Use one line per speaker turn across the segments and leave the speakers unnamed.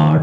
8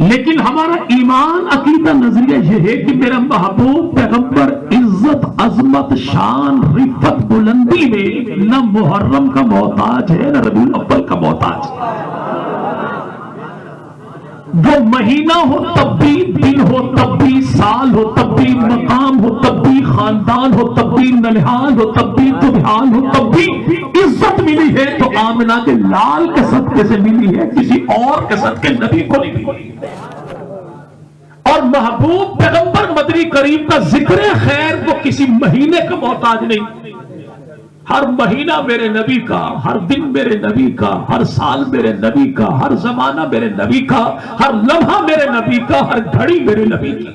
لیکن ہمارا ایمان عقیدہ نظریہ یہ ہے کہ میرا محبوب پیغمبر عزت عظمت شان رفت بلندی میں نہ محرم کا محتاج ہے نہ ربیع الاول کا محتاج ہے. وہ مہینہ ہو تب بھی، دن ہو تب بھی، سال ہو تب بھی، مقام ہو تب بھی، خاندان ہو تب بھی، ننھال ہو تب بھی، دبحال ہو تب بھی عزت ملی ہے تو آمنہ کے لال کے صدقے سے ملی ہے، کسی اور کے صدقے نبی کو نہیں ملی. اور محبوب پیغمبر مدنی کریم کا ذکر خیر وہ کسی مہینے کا محتاج نہیں. ہر مہینہ میرے نبی کا، ہر دن میرے نبی کا، ہر سال میرے نبی کا، ہر زمانہ میرے نبی کا، ہر لمحہ میرے نبی کا، ہر گھڑی میرے نبی کی.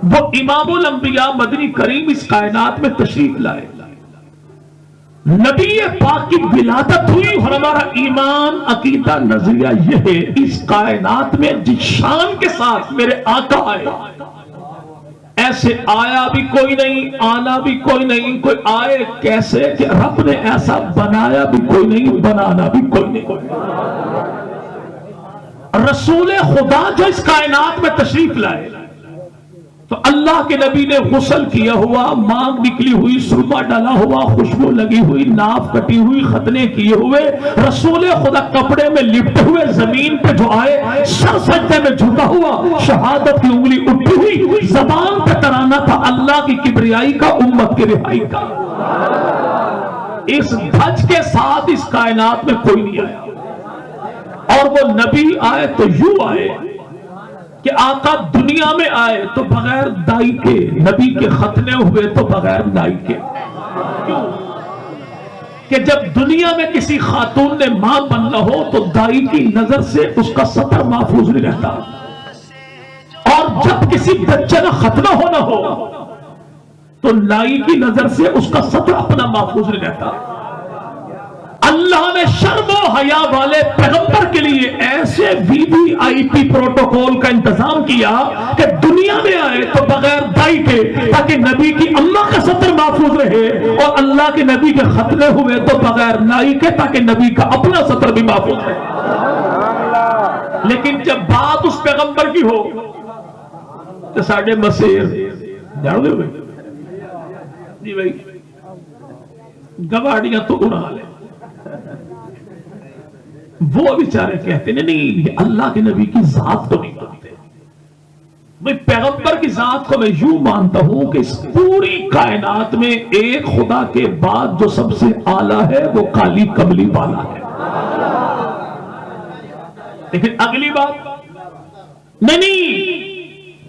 وہ امام الانبیاء مدنی کریم اس کائنات میں تشریف لائے، نبی پاک کی ولادت ہوئی، اور ہمارا ایمان عقیدہ نظریہ یہ ہے اس کائنات میں جس شان کے ساتھ میرے آقا آئے، ایسے آیا بھی کوئی نہیں، آنا بھی کوئی نہیں. کوئی آئے کیسے کہ رب نے ایسا بنایا بھی کوئی نہیں، بنانا بھی کوئی نہیں. رسول خدا جو اس کائنات میں تشریف لائے تو اللہ کے نبی نے غسل کیا ہوا، مانگ نکلی ہوئی، سرما ڈالا ہوا، خوشبو لگی ہوئی، ناف کٹی ہوئی، ختنے کیے ہوئے، رسول خدا کپڑے میں لپٹے ہوئے زمین پہ جو آئے، سر سجدے میں جھکا ہوا، شہادت کی انگلی اٹھی ہوئی، زبان پہ ترانہ تھا اللہ کی کبریائی کا، امت کی رہائی کا. اس دھج کے ساتھ اس کائنات میں کوئی نہیں آیا. اور وہ نبی آئے تو یوں آئے کہ آقا دنیا میں آئے تو بغیر دائی کے، نبی کے ختنے ہوئے تو بغیر دائی کے. کیوں؟ کہ جب دنیا میں کسی خاتون نے ماں بننا ہو تو دائی کی نظر سے اس کا سطر محفوظ نہیں رہتا، اور جب کسی بچے کا ختنہ ہونا ہو تو لائی کی نظر سے اس کا سطر اپنا محفوظ نہیں رہتا. اللہ نے شرم و حیا والے پیغمبر کے لیے ایسے VIP پروٹوکول کا انتظام کیا کہ دنیا میں آئے تو بغیر دائی کے، تاکہ نبی کی اماں کا سطر محفوظ رہے، اور اللہ کے نبی کے ختنے ہوئے تو بغیر نائی کے، تاکہ نبی کا اپنا سطر بھی محفوظ رہے. لیکن جب بات اس پیغمبر کی ہو تو ساڑھے مسیر جانو دے بھائی جی بھائی گواڑیاں تو اڑا لے، وہ بیچارے کہتے ہیں نہیں یہ اللہ کے نبی کی ذات کو نہیں مانتے. میں پیغمبر کی ذات کو میں یوں مانتا ہوں کہ اس پوری کائنات میں ایک خدا کے بعد جو سب سے اعلیٰ ہے وہ کالی کملی والا ہے. لیکن اگلی بات نہیں،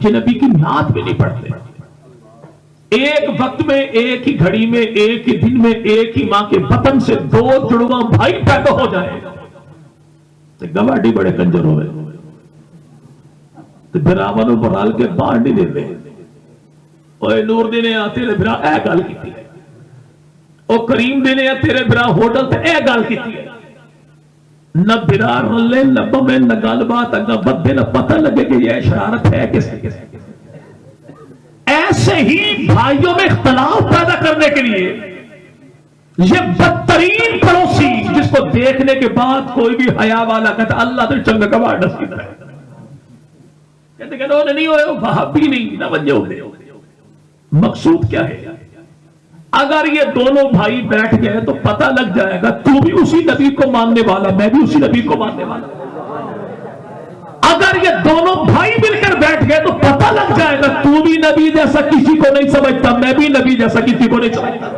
یہ نبی کی نعت بھی نہیں پڑھتے. ایک وقت میں، ایک ہی گھڑی میں، ایک ہی دن میں، ایک ہی ماں کے بطن سے 2 جڑواں بھائی پیدا ہو جائے تو گواڈی بڑے کنجر ہوئے تو براون برال کے باہر نہیں دیتے. اوے نور دینے آ تیرے برا اے گل کیتی ہے، او کریم دینے آ تیرے برا ہوٹل تے اے گل کیتی ہے. نہ برا رلے نہ بمے نہ گل بات اگا بدے نہ پتہ لگے کہ یہ شرارت ہے کس کی. ایسے ہی بھائیوں میں اختلاف پیدا کرنے کے لیے یہ بدترین پڑوسی جس کو دیکھنے کے بعد کوئی بھی حیا والا کہتا اللہ تو چنگا کباڑ نصیب ہے، کہتے کہ انہوں نے نہیں ہوئے وہاں بھی نہیں نہ بن جاؤ. مقصود کیا ہے؟ اگر یہ دونوں بھائی بیٹھ گئے تو پتہ لگ جائے گا تو بھی اسی نبی کو ماننے والا، میں بھی اسی نبی کو ماننے والا. اگر یہ دونوں بھائی مل کر بیٹھ گئے تو پتہ لگ جائے گا تو بھی نبی جیسا کسی کو نہیں سمجھتا، میں بھی نبی جیسا کسی کو نہیں سمجھتا.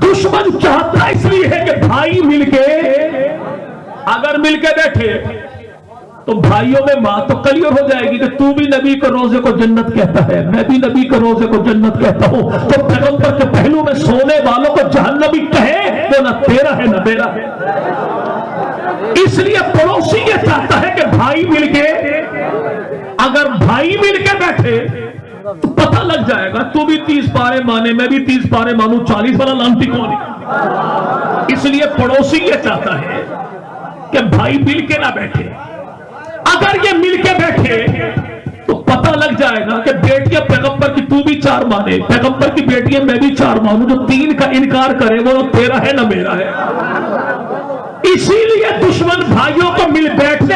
دشمن چاہتا اس لیے ہے کہ بھائی مل کے، اگر مل کے بیٹھے تو بھائیوں میں ماں تو کلیئر ہو جائے گی کہ تو بھی نبی کو روزے کو جنت کہتا ہے، میں بھی نبی کو روزے کو جنت کہتا ہوں. تو پیغمبر کے پہلو میں سونے والوں کو جہنمی کہے وہ نہ تیرا ہے نہ میرا ہے. اس لیے پڑوسی یہ چاہتا ہے کہ بھائی مل کے، اگر بھائی مل کے بیٹھے تو پتہ لگ جائے گا تو بھی 30 پارے مانے، میں بھی 30 پارے مانوں، 40 والا لانتی کون ہے. اس لیے پڑوسی یہ چاہتا ہے کہ بھائی مل کے نہ بیٹھے. اگر یہ مل کے بیٹھے تو پتہ لگ جائے گا کہ بیٹیاں پیغمبر کی تو بھی 4 مانے، پیغمبر کی بیٹیاں میں بھی 4 مانوں، جو 3 کا انکار کرے وہ نہ تیرا ہے نہ میرا ہے. اسی لیے دشمن بھائیوں کو مل بیٹھنے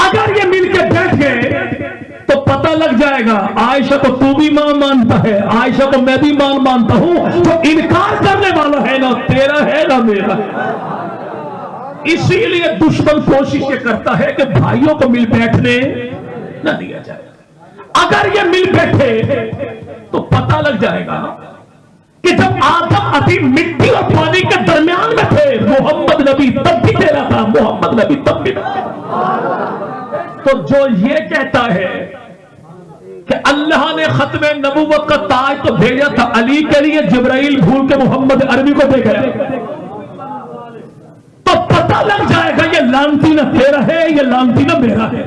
اگر یہ مل کے بیٹھ گئے تو پتہ لگ جائے گا عائشہ کو تو بھی ماں مانتا ہے، عائشہ کو میں بھی ماں مانتا ہوں، جو انکار کرنے والا ہے نا تیرا ہے نا میرا۔ اسی لیے دشمن کوشش یہ کرتا ہے کہ بھائیوں کو مل بیٹھنے نہ دیا جائے۔ اگر یہ مل بیٹھے تو پتہ لگ جائے گا کہ جب آدم ابھی مٹی اور پانی کے درمیان میں تھے محمد نبی تب بھی تیرا تھا، محمد نبی تب بھی تھا۔ تو جو یہ کہتا ہے کہ اللہ نے ختم نبوت کا تاج تو بھیجا تھا علی کے لیے، جبرائیل بھول کے محمد عربی کو دے گئے، تو پتہ لگ جائے گا یہ لانتی نہ تیرا ہے، یہ لانتی نہ میرا ہے۔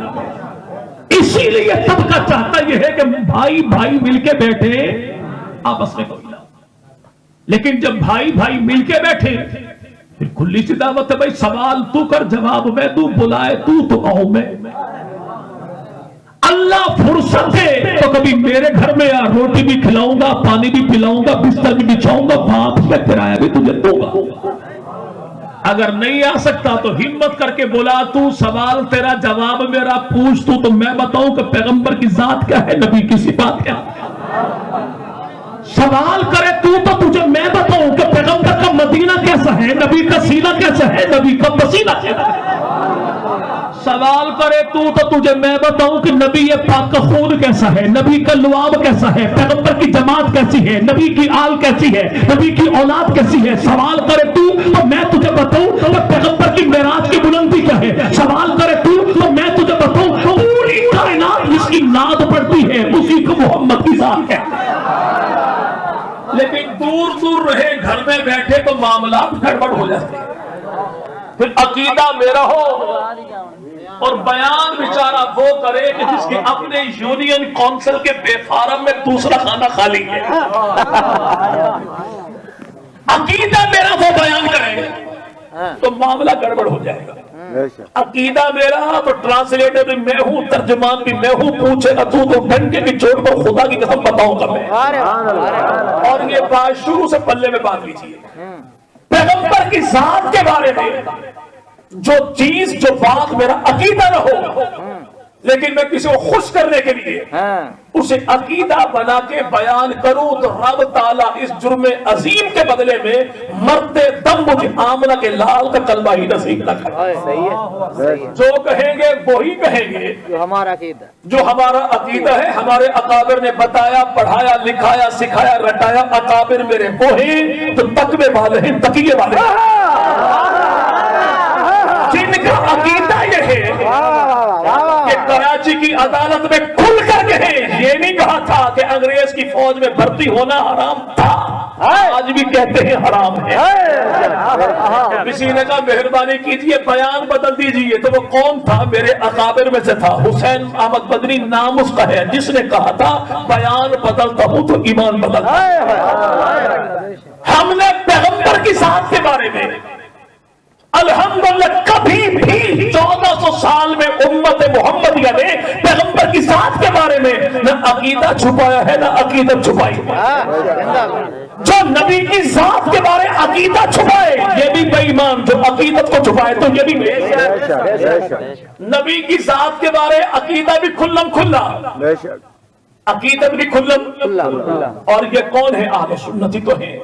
اسی لیے طبقہ چاہتا یہ ہے کہ بھائی بھائی مل کے بیٹھے آپس میں کوئی نہ، لیکن جب بھائی بھائی مل کے بیٹھے پھر کھلی سی دعوت ہے، بھائی سوال تو کر جواب میں دوں، بلائے تو آؤں میں۔ اللہ فرصت ہے تو کبھی میرے گھر میں آ، روٹی بھی کھلاؤں گا، پانی بھی پلاؤں گا، بستر بھی بچھاؤں گا، باپ کا کرایہ بھی تجھے دوں گا۔ اگر نہیں آ سکتا تو ہمت کر کے بولا، تو سوال تیرا جواب میرا، پوچھ تو میں بتاؤں کہ پیغمبر کی ذات کیا ہے، نبی کی صفات کیا ہے۔ سوال کرے تو تجھے میں بتاؤں کہ پیغمبر کا مدینہ کیسا ہے، نبی کا سینہ کیسا ہے، نبی کا پسینہ کیسا ہے۔ سوال کرے تو تجھے میں بتاؤں کہ نبی پاک کا خون کیسا ہے، نبی کا لعاب کیسا ہے، پیغمبر کی جماعت کیسی ہے، نبی کی آل کیسی ہے، نبی کی اولاد کیسی ہے۔ سوال کرے تو میں تجھے بتاؤں کہ پیغمبر کی معراج کی بلندی کیا ہے۔ سوال کرے تو میں تجھے بتاؤں پوری کائنات جس کی نعت پڑتی ہے اسی کو محمد کی ذات ہے۔ لیکن دور دور رہے گھر میں بیٹھے تو معاملات گڑبڑ ہو جاتے ہیں۔ پھر عقیدہ میرا ہو اور بیان بیچارہ وہ کرے کہ جس کے اپنے یونین کونسل کے بے فارم میں دوسرا خانہ خالی ہے۔ عقیدہ میرا وہ بیان کرے تو معاملہ گڑبڑ ہو جائے گا۔ عقیدہ میرا تو ٹرانسلیٹر بھی میں ہوں، ترجمان بھی میں ہوں، پوچھے گا تو ڈنڈے کی چوٹ پر خدا کی قسم بتاؤں گا میں۔ اور یہ بات شروع سے پلے میں بات لیجیے، پیغمبر کی ذات کے بارے میں جو چیز جو بات میرا عقیدہ نہ ہو، لیکن میں کسی کو خوش کرنے کے لیے اسے عقیدہ بنا کے بیان کروں تو رب تعالیٰ اس جرم عظیم کے بدلے میں مرتے دم مجھے آمنہ کے لال کا کلمہ ہی نصیب نہ کرے۔ جو کہیں گے وہی کہیں گے جو ہمارا عقیدہ ہے۔ ہمارے اکابر نے بتایا، پڑھایا، لکھایا، سکھایا، رٹایا۔ اکابر میرے وہ ہیں تو تقوی والے ہیں، تقیے والے ہیں، جن کا عقیدہ یہ ہے کہ کراچی کی عدالت میں کھل کر کہیں، یہ نہیں کہا تھا کہ انگریز کی فوج میں بھرتی ہونا حرام تھا، آج بھی کہتے ہیں حرام ہے۔ کسی نے کہا مہربانی کیجئے بیان بدل دیجئے، تو وہ کون تھا؟ میرے اکابر میں سے تھا، حسین احمد بدری نام اس کا ہے، جس نے کہا تھا بیان بدلتا ہوں تو ایمان بدلتا ہوں۔ ہم نے پیغمبر کی ذات کے بارے میں الحمدللہ کبھی بھی 1400 سال میں امت محمدیہ نے پیغمبر کی ذات کے بارے میں نہ عقیدہ چھپایا ہے نہ عقیدت چھپائی ہے۔ جو نبی کی ذات کے بارے عقیدہ چھپائے یہ بھی بے ایمان، جو عقیدت کو چھپائے تو یہ بھی بے ایمان۔ نبی کی ذات کے بارے عقیدہ بھی کھلم کھلا، عقیدت بھی کھلم، اور یہ کون ہے؟ اہل سنت ہی تو ہیں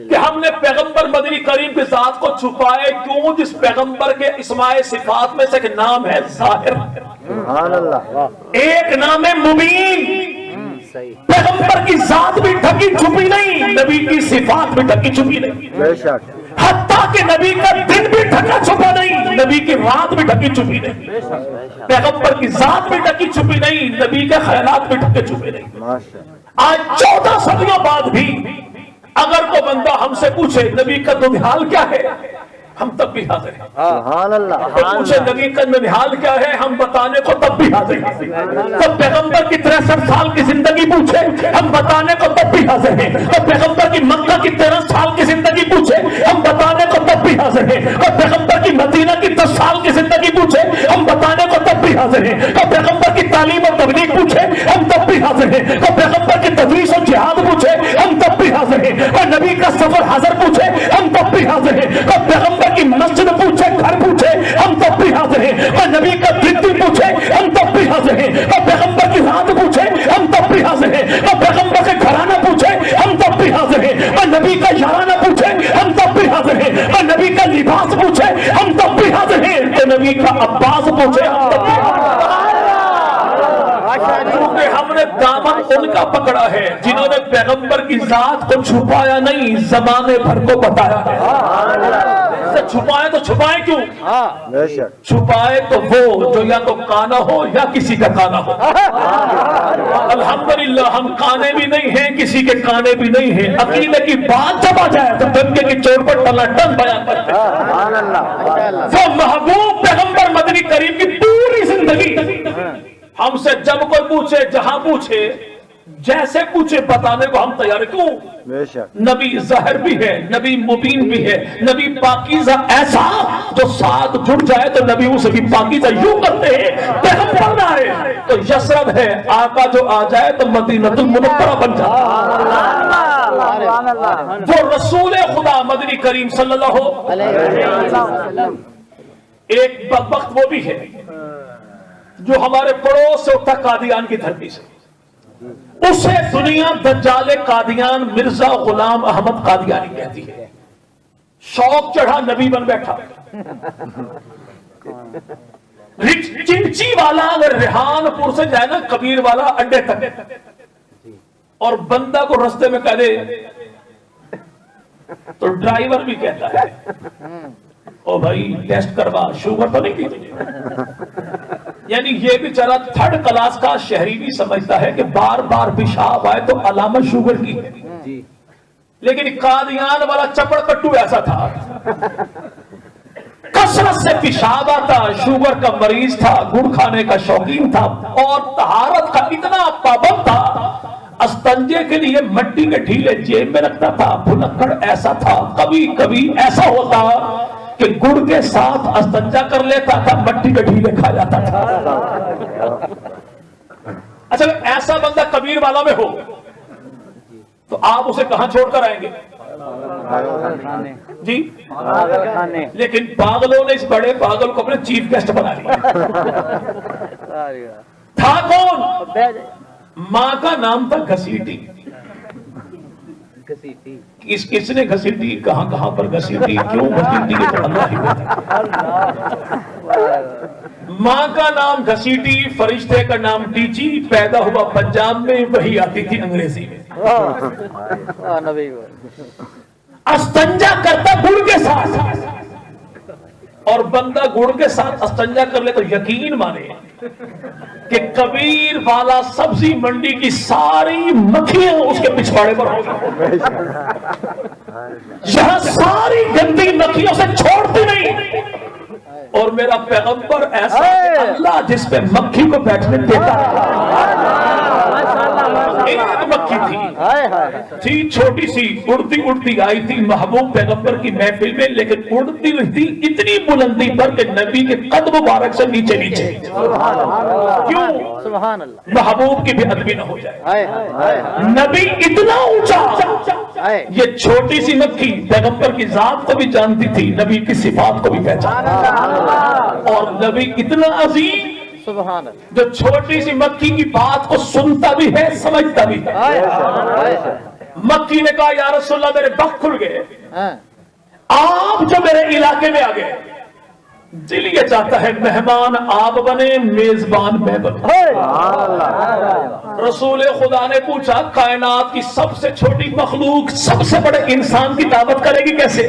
کہ ہم نے پیغمبر مدنی کریم کی ذات کو چھپائے کیوں؟ جس پیغمبر کے اسماء صفات میں سے ایک نام ہے ظاہر، ایک نام ہے مبین۔ پیغمبر کی ذات بھی ڈھکی چھپی نہیں، نبی کی صفات بھی ڈھکی چھپی نہیں، حتیٰ کہ نبی کا دن بھی ڈھکا چھپا نہیں، نبی کی رات بھی ڈھکی چھپی نہیں، پیغمبر کی ذات بھی ڈھکی چھپی نہیں، نبی کے خیالات بھی ڈھکے چھپے نہیں۔ آج 14 صدیوں بعد بھی اگر کوئی بندہ ہم سے پوچھے نبی کا ننہال کیا ہے، ہم تب بھی حاضر ہیں۔ سبحان اللہ۔ پوچھے نبی کا ننہال کیا ہے، ہم بتانے کو تب بھی حاضر ہیں۔ تب پیغمبر کی 63 سال کی زندگی پوچھے، ہم بتانے کو تب بھی حاضر ہیں۔ اور پیغمبر کی مکہ کی 13 سال کی زندگی پوچھے، ہم بتانے کو تب بھی حاضر ہیں۔ اور پیغمبر کی مدینہ کی 10 سال کی زندگی پوچھے، ہم بتانے کو تب بھی حاضر ہیں۔ اور پیغمبر کی تعلیم اور تبلیغ پوچھے، ہم تب بھی حاضر ہیں۔ اور پیغمبر کی تدریس اور جہاد پوچھے، ہم تب بھی حاضر ہیں۔ اور نبی کا سفر حاضر پوچھے، ہم تب بھی حاضر ہیں۔ اور پیغمبر کی مسجد پوچھے، گھر پوچھے، ہم تب بھی حاضر ہیں۔ اور نبی کا دن حاضر ہیں. اور نبی کا لباس پوچھے ہم تب بھی حاضر ہیں, تو نبی کا عباس پوچھے ہم تب بھی حاضر ہیں. کیونکہ ہم نے دامن ان کا پکڑا ہے جنہوں نے پیغمبر کی ذات کو چھپایا نہیں, زمانے بھر کو بتایا ہے. چھپائے تو چھپائے کیوں؟ چھپائے تو وہ جو یا تو کانا ہو یا کسی کا کانا ہو. الحمدللہ ہم کانے بھی نہیں ہیں, کسی کے کانے بھی نہیں ہیں. عقیدے کی بات جب آ جائے تو دنگے کی چوٹ پر ٹنا ٹن بیان کرتے ہیں. وہ محبوب پیغمبر مدنی کریم کی پوری زندگی ہم سے جب کوئی پوچھے, جہاں پوچھے, جیسے پوچھے بتانے کو ہم تیار. کیوں؟ نبی ظاہر بھی ہے, نبی مبین بھی ہے, نبی پاکیزہ ایسا جو ساتھ جڑ جائے تو نبی اسے بھی پاکیزہ یوں کرتے ہیں. پیغمبر نہ آئے تو یثرب ہے, آقا جو آ جائے تو مدینہ المنورہ بن جاتا. وہ رسول خدا مدنی کریم صلی اللہ علیہ وسلم. ایک بدبخت وہ بھی ہے جو ہمارے پڑوس سے اٹھا قادیان کی دھرتی سے, اسے دنیا دجال قادیان مرزا غلام احمد قادیانی کہتی ہے. شوق چڑھا, نبی بن بیٹھا. چمچی والا اگر ریحان پور سے جائے نا کبیر والا اڈے تک, اور بندہ کو رستے میں کہہ دے تو ڈرائیور بھی کہتا ہے او بھائی ٹیسٹ کروا, شوگر تو نہیں کی تجھے. یعنی یہ بیچارہ تھرڈ کلاس کا شہری بھی سمجھتا ہے کہ بار بار پیشاب آئے تو علامت شوگر کی ہے. لیکن قادیان والا چپڑ کٹو ایسا تھا, کثرت سے پیشاب آتا, شوگر کا مریض تھا, گڑ کھانے کا شوقین تھا, اور طہارت کا اتنا پابند تھا, استنجے کے لیے مٹی کے ڈھیلے جیب میں رکھتا تھا. بھلکڑ ایسا تھا, کبھی کبھی ایسا ہوتا کہ گڑ کے ساتھ استنجا کر لیتا تھا, مٹی کے ڈھیلے کھا جاتا تھا. اچھا ایسا بندہ کبیر والا میں ہو تو آپ اسے کہاں چھوڑ کر آئیں گے؟ جی, لیکن پاگلوں نے اس بڑے پاگل کو اپنے چیف گیسٹ بنا لیا. تھا کون؟ ماں کا نام تھا گھسیٹی. کس نے گھسیٹی, کہاں کہاں پر گھسیٹی, کیوں گھسیٹی, یہ تو اللہ ہی بتا. ماں کا نام گھسیٹی, فرشتے کا نام ٹیچی. پیدا ہوا پنجاب میں, وہی آتی تھی انگریزی میں. استنجا کرتا گڑ کے ساتھ, اور بندہ گڑ کے ساتھ استنجا کر لے تو یقین مانے کہ کبیر والا سبزی منڈی کی ساری مکھیاں اس کے پچھواڑے پر ہوگی. یہاں ساری گندی مکھیوں سے چھوڑتی نہیں, اور میرا پیغمبر ایسا اللہ جس پہ مکھی کو بیٹھنے دیتا ہے. ایک مکھی تھی چھوٹی سی, اڑتی اڑتی آئی تھی محبوب پیغمبر کی محفل میں, لیکن اڑتی رہتی اتنی بلندی پر کہ نبی کے قد مبارک سے نیچے نیچے. کیوں؟ محبوب کی بے ادبی نہ ہو جائے. نبی اتنا اونچا, یہ چھوٹی سی مکھی پیغمبر کی ذات کو بھی جانتی تھی, نبی کی صفات کو بھی پہچانتی, اور نبی اتنا عظیم جو چھوٹی سی مکھی کی بات کو سنتا بھی ہے, سمجھتا بھی ہے. مکھی نے کہا یا رسول اللہ میرے بخت کھل گئے, آپ جو میرے علاقے میں آ گئے, دل یہ چاہتا ہے مہمان آپ بنے, میزبان میں بنے. رسول خدا نے پوچھا کائنات کی سب سے چھوٹی مخلوق سب سے بڑے انسان کی دعوت کرے گی کیسے؟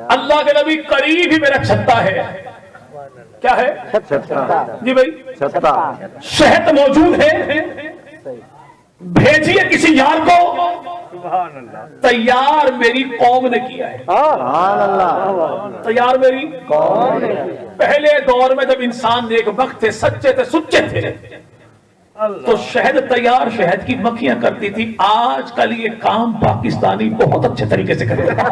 اللہ کے نبی قریب ہی میرا چھتا ہے. کیا ہے جی بھائی؟ شہد موجود ہے, بھیجیے کسی یار کو. تیار میری قوم نے کیا ہے. تیار میری قوم نے. پہلے دور میں جب انسان نیک بخت تھے, سچے تھے, سچے تھے, تو شہد تیار شہد کی مکھیاں کرتی تھی. آج کل یہ کام پاکستانی بہت اچھے طریقے سے کرتے ہیں.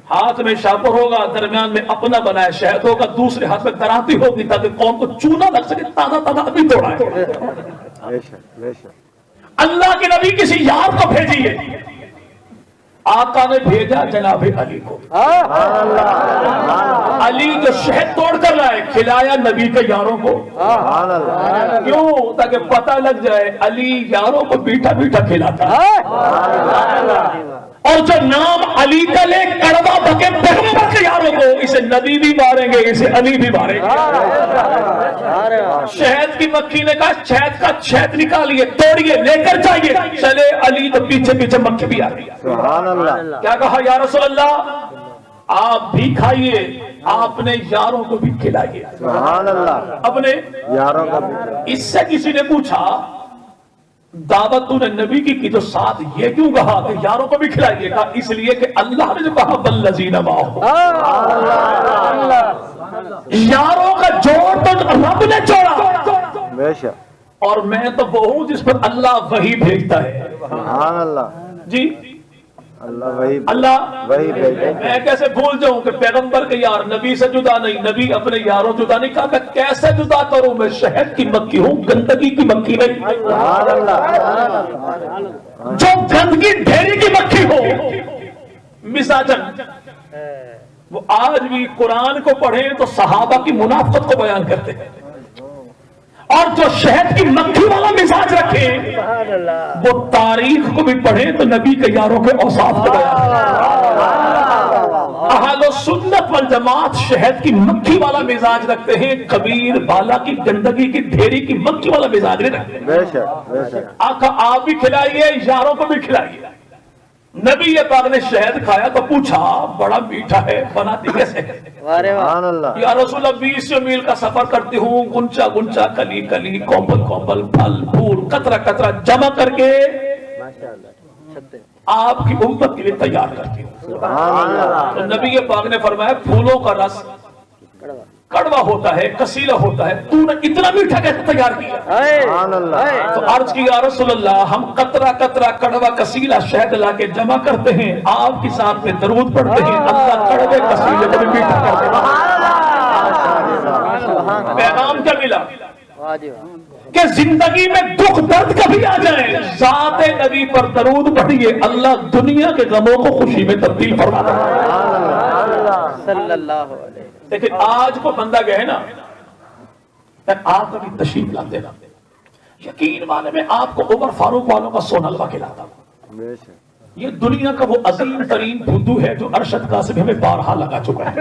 ہاتھ میں شاپر ہوگا, درمیان میں اپنا بنایا شہد ہوگا, دوسرے ہاتھ میں دراتی ہوگی تاکہ قوم کو چونا لگ سکے. تازہ تازہ ابھی توڑا ہے. اللہ کے نبی کسی یار کو بھیجیے, آقا نے بھیجا جناب علی کو. علی جو شہد توڑ کر لائے کھلایا نبی کے یاروں کو. کیوں؟ تاکہ پتہ لگ جائے علی یاروں کو میٹھا میٹھا کھلاتا ہے. اور جو نام علی کا لے کڑوا بکے پیغمبر کے یاروں کو، اسے نبی بھی ماریں گے، اسے علی بھی ماریں گے. شہد کی مکھی نے کہا شہد کا شہد نکالیے، توڑیے، لے کر جائیے. چلے علی تو پیچھے پیچھے مکھی بھی آ گئی. کیا کہا یا رسول اللہ آپ بھی کھائیے، آپ نے یاروں کو بھی کھلائیے. اپنے یاروں کو بھی. اس سے کسی نے پوچھا دعوت تو نے نبی کی تو ساتھ یہ کیوں کہا کہ یاروں کو بھی کھلائیے؟ کہا اس لیے کہ اللہ نے جو کہا والذین معہ، یاروں کا جوڑ تو رب نے جوڑا، اور میں تو وہ ہوں جس پر اللہ وحی بھیجتا ہے. سبحان اللہ. جی اللہ وحی بھیجتا ہے. میں کیسے بھول جاؤں کہ پیغمبر کے یار نبی سے جدا نہیں، نبی اپنے یاروں جدا نہیں. کہا میں کیسے جدا کروں؟ میں شہد کی مکھی ہوں، گندگی کی مکھی نہیں. جو گندگی ڈھیری کی مکھی ہو مزاجن، وہ آج بھی قرآن کو پڑھیں تو صحابہ کی منافقت کو بیان کرتے ہیں، اور جو شہد کی مکھی والا مزاج رکھے وہ تاریخ کو بھی پڑھیں تو نبی کے یاروں کے اوصاف کو بیان. اہل سنت والجماعت شہد کی مکھی والا مزاج رکھتے ہیں، کبیر بالا کی گندگی کی ڈھیری کی مکھی والا مزاج نہیں رکھتے. آقا آپ بھی کھلائیے، یاروں کو بھی کھلائیے. نبی پاک نے شہد کھایا تو پوچھا بڑا میٹھا ہے، بناتی کیسے ہے؟ یا رسول اللہ 20 میل کا سفر کرتی ہوں، گنچا گنچا، کلی کلی، کومل کومل، پھل پھول، قطرہ قطرہ جمع کر کے آپ کی امت کے لیے تیار کرتی ہوں. تو نبی پاک نے فرمایا پھولوں کا رس کڑوا ہوتا ہے، کسیلا ہوتا ہے، تو نے اتنا میٹھا کیسے تیار کیا؟ تو عرض کی یا رسول اللہ ہم قطرہ قطرہ کڑوا کسیلا شہد لا کے جمع کرتے ہیں، آپ کی ساتھ میں درود پڑھتے ہیں، اللہ کڑوے کسیلے کو بھی میٹھا کر دیتا. پیغام کیا ملا کہ زندگی میں دکھ درد کبھی آ جائے ذات نبی پر درود پڑھیے، اللہ دنیا کے غموں کو خوشی میں تبدیل فرماتا ہے. صلی اللہ علیہ. لیکن آج کو بندہ گئے نا آپ کبھی تشریف لاتے نا، یقین مانے میں آپ کو عمر فاروق والوں کا سونا حلوہ کھلاتا ہوں. یہ دنیا کا وہ عظیم ترین بدھو ہے جو ارشد قاسم ہمیں بارہا لگا چکا ہے.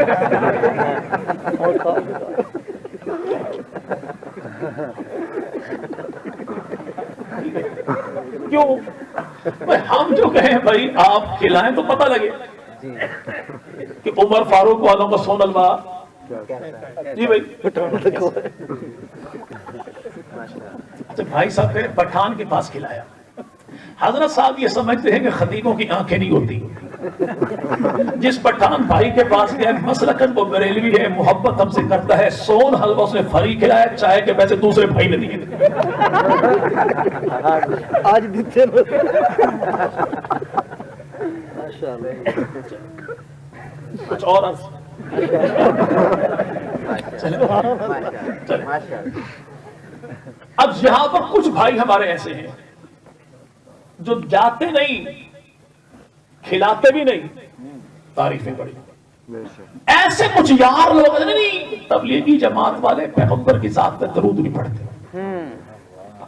کیوں ہم جو کہیں بھائی آپ کھلائیں تو پتہ لگے کہ عمر فاروق والوں کا سونا حلوہ. جی بھائی اچھا بھائی صاحب نے پٹھان کے پاس کھلایا. حضرت صاحب یہ سمجھتے ہیں کہ خطیبوں کی آنکھیں نہیں ہوتی. جس پٹھان بھائی کے پاس گیا مسلکن وہ بریلوی ہے، محبت ہم سے کرتا ہے، سون حلوہ اس نے فری کھلایا، چائے کے پیسے دوسرے بھائی نے دیے. آج دیتے کچھ اور اب یہاں پر کچھ بھائی ہمارے ایسے ہیں جو جاتے نہیں، کھلاتے بھی نہیں، تعریفیں بڑی. ایسے کچھ یار لوگ نہیں تبلیغی جماعت والے پیغمبر کی ذات پہ درود نہیں پڑھتے.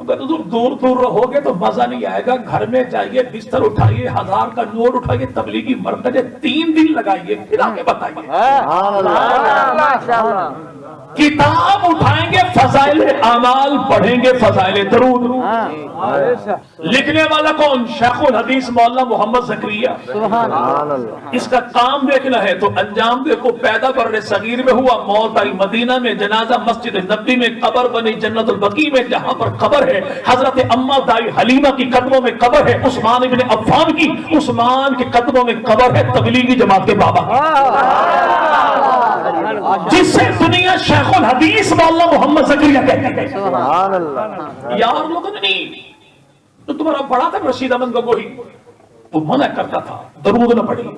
اگر تو دور دور رہو گے تو مزہ نہیں آئے گا. گھر میں جائیے، بستر اٹھائیے، 1000 کا نوٹ اٹھائیے، تبلیغی مرکز 3 دن لگائیے، پھر آگے بتائیے. کتاب اٹھائیں گے فضائل اعمال، پڑھیں گے فضائل درود. لکھنے والا کون؟ شیخ الحدیث مولانا محمد زکریا. اس کا کام دیکھنا ہے تو انجام دیکھو. پیدا بر صغیر میں ہوا، موت آئی مدینہ میں، جنازہ مسجد نبوی میں، قبر بنی جنت البقیع میں جہاں پر قبر ہے. حضرت اما دائی حلیمہ کی قدموں میں قبر ہے. عثمان ابن عفان کی، عثمان کے قدموں میں قبر ہے. تبلیغی جماعت کے بابا جس سے دنیا شیخ الحدیث مولانا محمد زکریا کہتے ہیں. سبحان اللہ. یار لوگوں نے نہیں تو تمہارا بڑا تھا رشید احمد گنگوہی، وہ منع کرتا تھا درود نہ پڑھیے.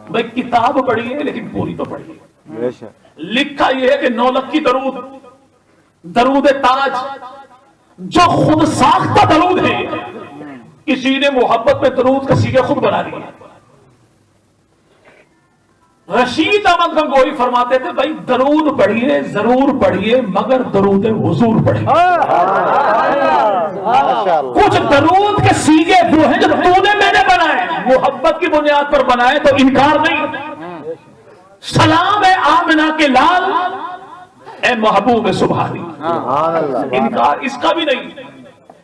بھائی کتاب پڑھیے لیکن پوری تو پڑھیے. لکھا یہ ہے کہ نولکھی درود، درود تاج جو خود ساختہ درود ہے. کسی نے محبت میں درود کا سیگے خود بنا دیے. رشید احمد گنگوہی فرماتے تھے بھائی درود پڑھیے ضرور پڑھیے مگر درود حضور پڑھیے. کچھ درود کے سیگے وہ ہیں جو تو نے میں نے بنائے, محبت کی بنیاد پر بنائے تو انکار نہیں. سلام ہے آمنہ کے لال اے محبوب سبحانی, انکار اس کا بھی نہیں.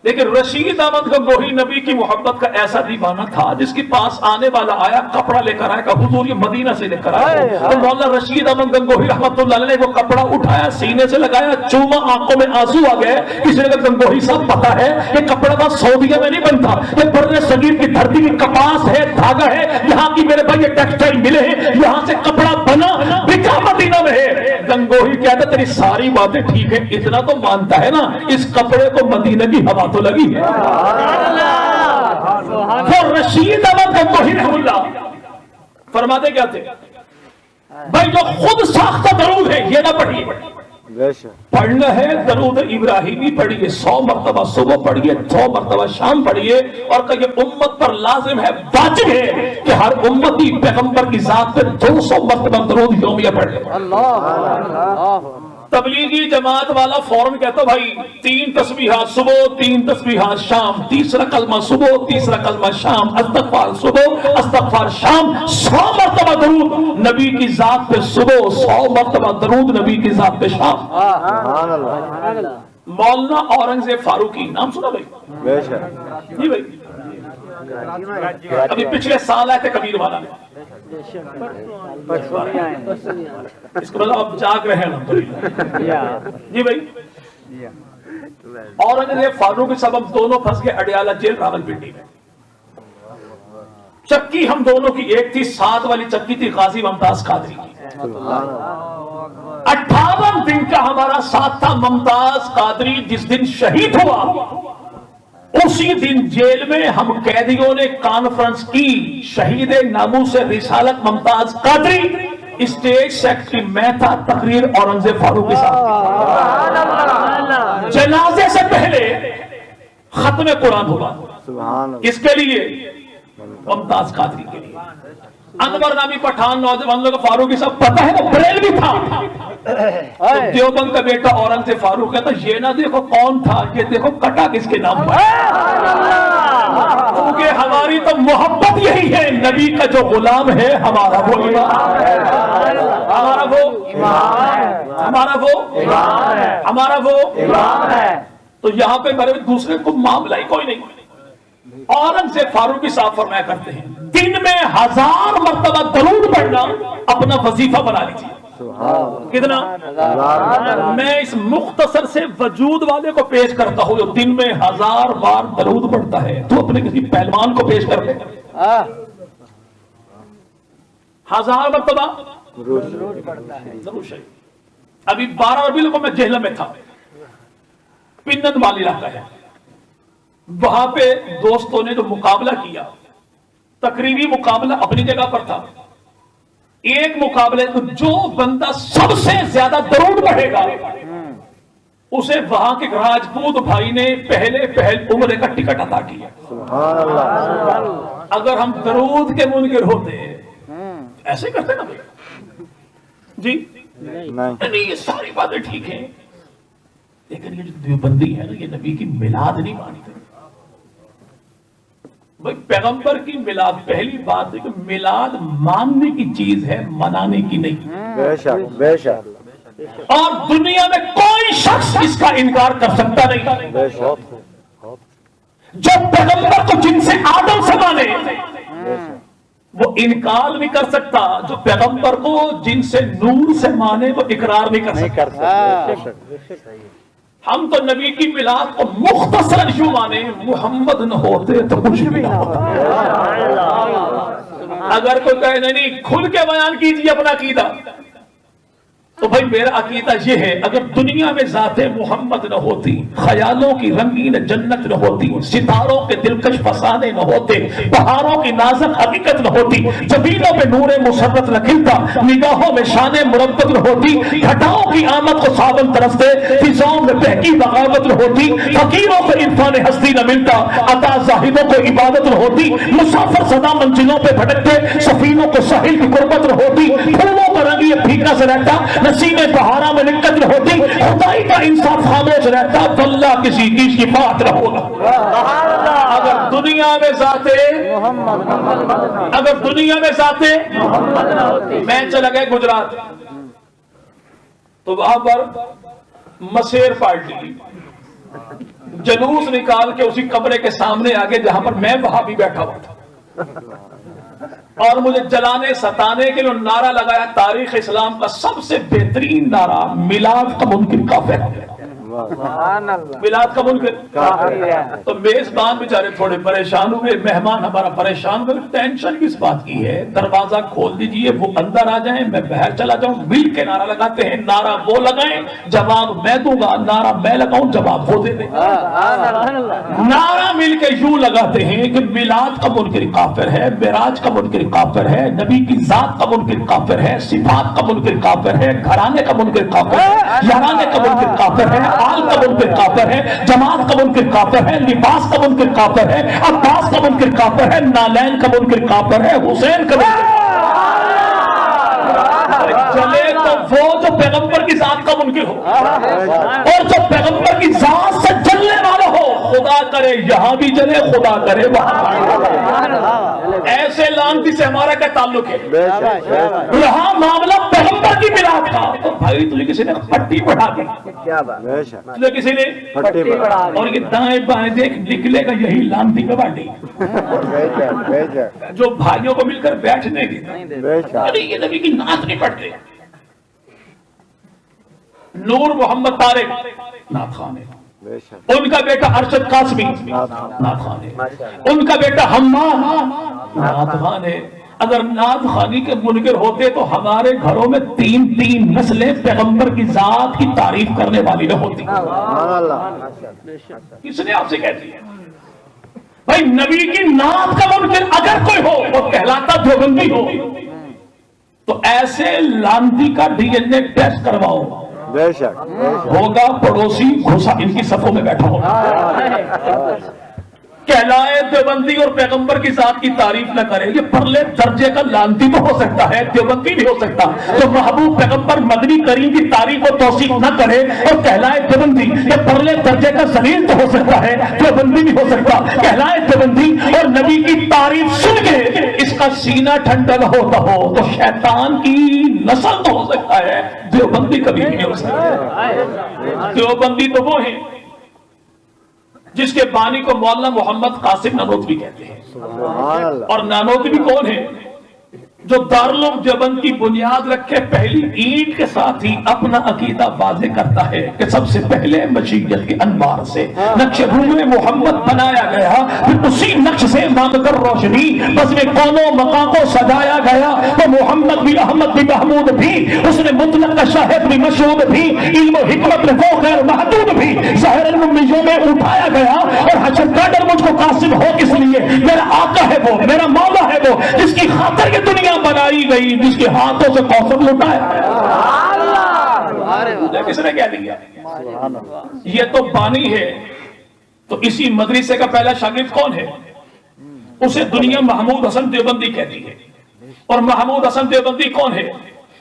لیکن رشید احمد گنگوہی نبی کی محبت کا ایسا دیوانہ تھا جس کے پاس آنے والا آیا کپڑا لے کر آیا کہ حضور یہ مدینہ سے لے کر آیا. تو مولانا رشید احمد گنگوہی رحمت اللہ علیہ نے وہ کپڑا اٹھایا سینے سے لگایا چوما آنکھوں میں آنسو آ گئے. کسی نے کہا گنگوہی صاحب پتا ہے یہ کپڑا بس سعودیہ میں نہیں بنتا, یہ بر صغیر کی دھرتی کی کپاس ہے دھاگا ہے یہاں کی میرے بھائی یہ ٹیکسٹائل ملے ہیں یہاں سے کپڑا بنا بکا مدینہ میں ہے. گنگوہی کہتا تیری ساری باتیں ٹھیک ہے اتنا تو مانتا ہے نا اس کپڑے کو مدینہ کی ہوا تو لگی ہے. وہ رشید احمد گنگوہی رحمہ اللہ فرماتے کیا تھے بھائی جو خود ساختہ درود ہے یہ نہ پڑھیے, پڑھنا ہے درود ابراہیمی پڑھیے 100 مرتبہ صبح پڑھیے 100 مرتبہ شام پڑھیے. اور کہ یہ امت پر لازم ہے واجب ہے کہ ہر امتی پیغمبر کی ذات پہ 200 مرتبہ درود یومیہ پڑھے. تبلیغی جماعت والا فوراً کہتا بھائی 3 تسبیحات صبح 3 تسبیحات شام, تیسرا کلمہ صبح تیسرا کلمہ شام, استغفار صبح استغفار شام, 100 مرتبہ درود نبی کی ذات پہ صبح 100 مرتبہ درود نبی کی ذات پہ شام. مولانا اورنگزیب فاروقی نام سنا بھائی؟ جی بھائی ابھی پچھلے سال آئے تھے کبیر والا میں, اس کو مطلب اب جاگ رہے ہیں جی بھائی. اورنگزیب فاروقی صاحب ہم دونوں پھنس گئے اڈیالہ جیل راولپنڈی میں. چکی ہم دونوں کی ایک تھی, ساتھ والی چکی تھی غازی ممتاز قادری کی. 58 دن کا ہمارا ساتھ تھا. ممتاز قادری جس دن شہید ہوا اسی دن جیل میں ہم قیدیوں نے کانفرنس کی. شہید ناموس رسالت ممتاز قادری اسٹیج سیکرٹری میں تھا, تقریر اورنگزیب فاروقی صاحب. جنازے سے پہلے ختم قرآن ہوا. کس کے لیے؟ ممتاز قادری کے لیے. انور نامی پٹھان نوجوان لوگ فاروقی صاحب پتہ ہے وہ بریلوی تھا. دیوبند کا بیٹا اورنگزیب فاروق کہتا یہ نہ دیکھو کون تھا, یہ دیکھو کٹا کس کے نام پر. کیونکہ ہماری تو محبت یہی ہے, نبی کا جو غلام ہے ہمارا وہ امام ہے, ہمارا وہ ہمارا وہ ہمارا وہ امام ہے. تو یہاں پہ میرے دوسرے کو معاملہ ہی کوئی نہیں. اورنگزیب فاروقی صاحب فرمایا کرتے ہیں دن میں 1000 مرتبہ درود پڑھنا اپنا وظیفہ بنا لیجیے. کتنا؟ میں اس مختصر سے وجود والے کو پیش کرتا ہوں جو دن میں 1000 بار درود پڑھتا ہے. تو اپنے کسی پہلوان کو پیش کر دے 1000 مرتبہ درود شریف. ابھی 12 ربیع کو میں جہلم میں تھا, پنن والی علاقہ ہے, وہاں پہ دوستوں نے جو مقابلہ کیا تقریبی مقابلہ اپنی جگہ پر تھا. ایک مقابلے جو بندہ سب سے زیادہ درود پڑھے گا اسے وہاں کے راجپوت بھائی نے پہلے عمرے کا ٹکٹ عطا کیا. اگر ہم درود کے منکر ہوتے ایسے کرتے نا بھائی جی نہیں, یہ ساری باتیں ٹھیک ہیں لیکن یہ جو دیوبندی ہے نا یہ نبی کی میلاد نہیں مانتے. بھائی پیغمبر کی میلاد پہلی بات ہے کہ میلاد ماننے کی چیز ہے, منانے کی نہیں. بے شک بے شک. اور دنیا میں کوئی شخص اس کا انکار کر سکتا نہیں. جو پیغمبر کو جن سے آدم سے مانے وہ انکار نہیں کر سکتا, جو پیغمبر کو جن سے نور سے مانے وہ اقرار نہیں کر سکتا. ہم تو نبی کی میلاد کو مختصراً یوں مانے محمد نہ ہوتے تو کچھ بھی نہ ہوتا. اگر کوئی کہے نہیں کھل کے بیان کیجیے اپنا عقیدہ, تو بھائی میرا عقیدہ یہ ہے اگر دنیا میں ذات محمد نہ ہوتی، خیالوں کی رنگین جنت نہ ہوتی، ستاروں کے دلکش فسانے نہ ہوتے، بہاروں کی نازک حقیقت نہ ہوتی، جبینوں پہ نور مسرت نہ کھلتا، نگاہوں میں شان مربت نہ ہوتی، گھٹاؤں کی آمد کو ساون ترستے، فضاؤں میں بہکی بغاوت نہ ہوتی، فقیروں کو عرفان ہستی نہ ملتا، عطا زاہدوں کو عبادت نہ ہوتی، مسافر سدا منزلوں پہ بھٹکتے، سفینوں کو ساحل کی قربت نہ ہوتی، پھولوں کا رنگ یہ پھیکا سے رہتا، نسیم بہارا میں نکت نہ ہوتی، خدائی کا انصاف خاموش رہتا، واللہ کسی کی شفاعت نہ ہوگا۔ اگر دنیا میں ذات میں چلا گئے گجرات تو وہاں پر مسیر پارٹی جلوس نکال کے اسی کمرے کے سامنے آگے جہاں پر میں وہاں بھی بیٹھا ہوا تھا، اور مجھے جلانے ستانے کے لیے نعرہ لگایا، تاریخ اسلام کا سب سے بہترین نعرہ میلاد کا منکر کافر ہے، میلاد کا منکر کافر۔ تو میزبان بیچارے تھوڑے پریشان ہوئے، مہمان ہمارا پریشان ہوئے، ٹینشن کس بات کی ہے، دروازہ کھول دیجئے، وہ اندر آ جائیں، میں باہر چلا جاؤں، مل کے نعرہ لگاتے ہیں، نعرہ وہ لگائیں جواب میں دوں گا، نعرہ میں لگاؤں جواب وہ دے دیں۔ نعرہ مل کے یوں لگاتے ہیں کہ میلاد کا منکر کافر ہے، معراج کا منکر کافر ہے، نبی کی ذات کا منکر کافر ہے، صفات کا منکر کافر ہے، گھرانے کا منکر کافر ہے، یارانے کا منکر کافر ہے، آل کا منکر کافر ہے، جماعت کا منکر کافر ہے، لباس کا منکر کافر ہے، عباس کا منکر کافر ہے، نالین کا منکر کافر ہے، حسین کا منکر چلے تو وہ جو پیغمبر کی ذات کا منکر ہو اور جو پیغمبر کی ذات سے جلنے والا ہو، خدا کرے یہاں بھی جلے، خدا کرے وہاں۔ ایسے لانتی سے ہمارا کیا تعلق ہے؟ یہاں معاملہ پیغمبر کی میلاد کا، تو بھائی تجھے کسی نے پٹی بڑھا دی، تجھے کسی نے پٹی بڑھا دی، اور یہ دائیں بائیں دیکھ نکلے گا یہی لانتی پہ بانٹی جو بھائیوں کو مل کر بیٹھنے کی یہ نبی کی نعت نہیں پڑھتے۔ نور محمد طارق نعت خان ہے، ان کا بیٹا ارشد قاسمی نعت خان ہے، ان کا بیٹا حماد نعت خان ہے۔ اگر نعت خانی کے منکر ہوتے تو ہمارے گھروں میں تین نسلیں پیغمبر کی ذات کی تعریف کرنے والی نہ ہوتی۔ کس نے آپ سے کہہ دیا بھائی نبی کی نعت کا منکر اگر کوئی ہو وہ کہلاتا دیوبندی ہو، تو ایسے لانتی کا ڈی این اے ٹیسٹ کرواؤ، بے شک ہوگا پڑوسی گھسا ان کی صفوں میں بیٹھا ہوگا، کہلائے دیوبندی اور پیغمبر کی ذات کی تعریف نہ کرے، یہ پرلے درجے کا لانتی تو ہو سکتا ہے، دیوبندی نہیں ہو سکتا۔ تو محبوب پیغمبر مدنی کریم کی تعریف و توصیف نہ کرے اور کہلائے دیوبندی، یہ پرلے درجے کا ذلیل تو ہو سکتا ہے، دیوبندی نہیں ہو سکتا۔ کہلائے دیوبندی اور نبی کی تعریف سن کے اس کا سینہ ٹھنڈا نہ ہوتا ہو تو شیطان کی نسل تو ہو سکتا ہے، دیوبندی کبھی نہیں ہو سکتا۔ دیوبندی تو وہ ہیں جس کے بانی کو مولانا محمد قاسم نانوتوی کہتے ہیں، اور نانوتوی کون ہے؟ جو دارالعلوم دیوبند کی بنیاد رکھے پہلی اینٹ کے ساتھ ہی اپنا عقیدہ واضح کرتا ہے کہ سب سے پہلے مشیت کے انوار سے نقش روح محمد بنایا گیا، پھر اسی نقش سے مانگ کر روشنی بس میں کونوں مقام کو سجایا گیا، تو محمد بھی احمد بھی محمود بھی، اس نے مطلق کا شاہد بھی مشہود بھی، علم و حکمت میں وہ غیر محدود بھی، ظاہر المیوں میں اٹھایا گیا، اور حشر کا ڈر مجھ کو قاسم ہو کس لیے، میرا آقا ہے وہ، میرا مولا ہے وہ، جس کی خاطر یہ دنیا بنائی گئی، جس کے ہاتھوں سے کوثر لٹایا۔ کس نے کہہ دیا؟ یہ تو بانی ہے، تو اسی مدرسے کا پہلا شاگرد کون ہے؟ اسے دنیا محمود حسن دیوبندی کہتی ہے، اور محمود حسن دیوبندی کون ہے؟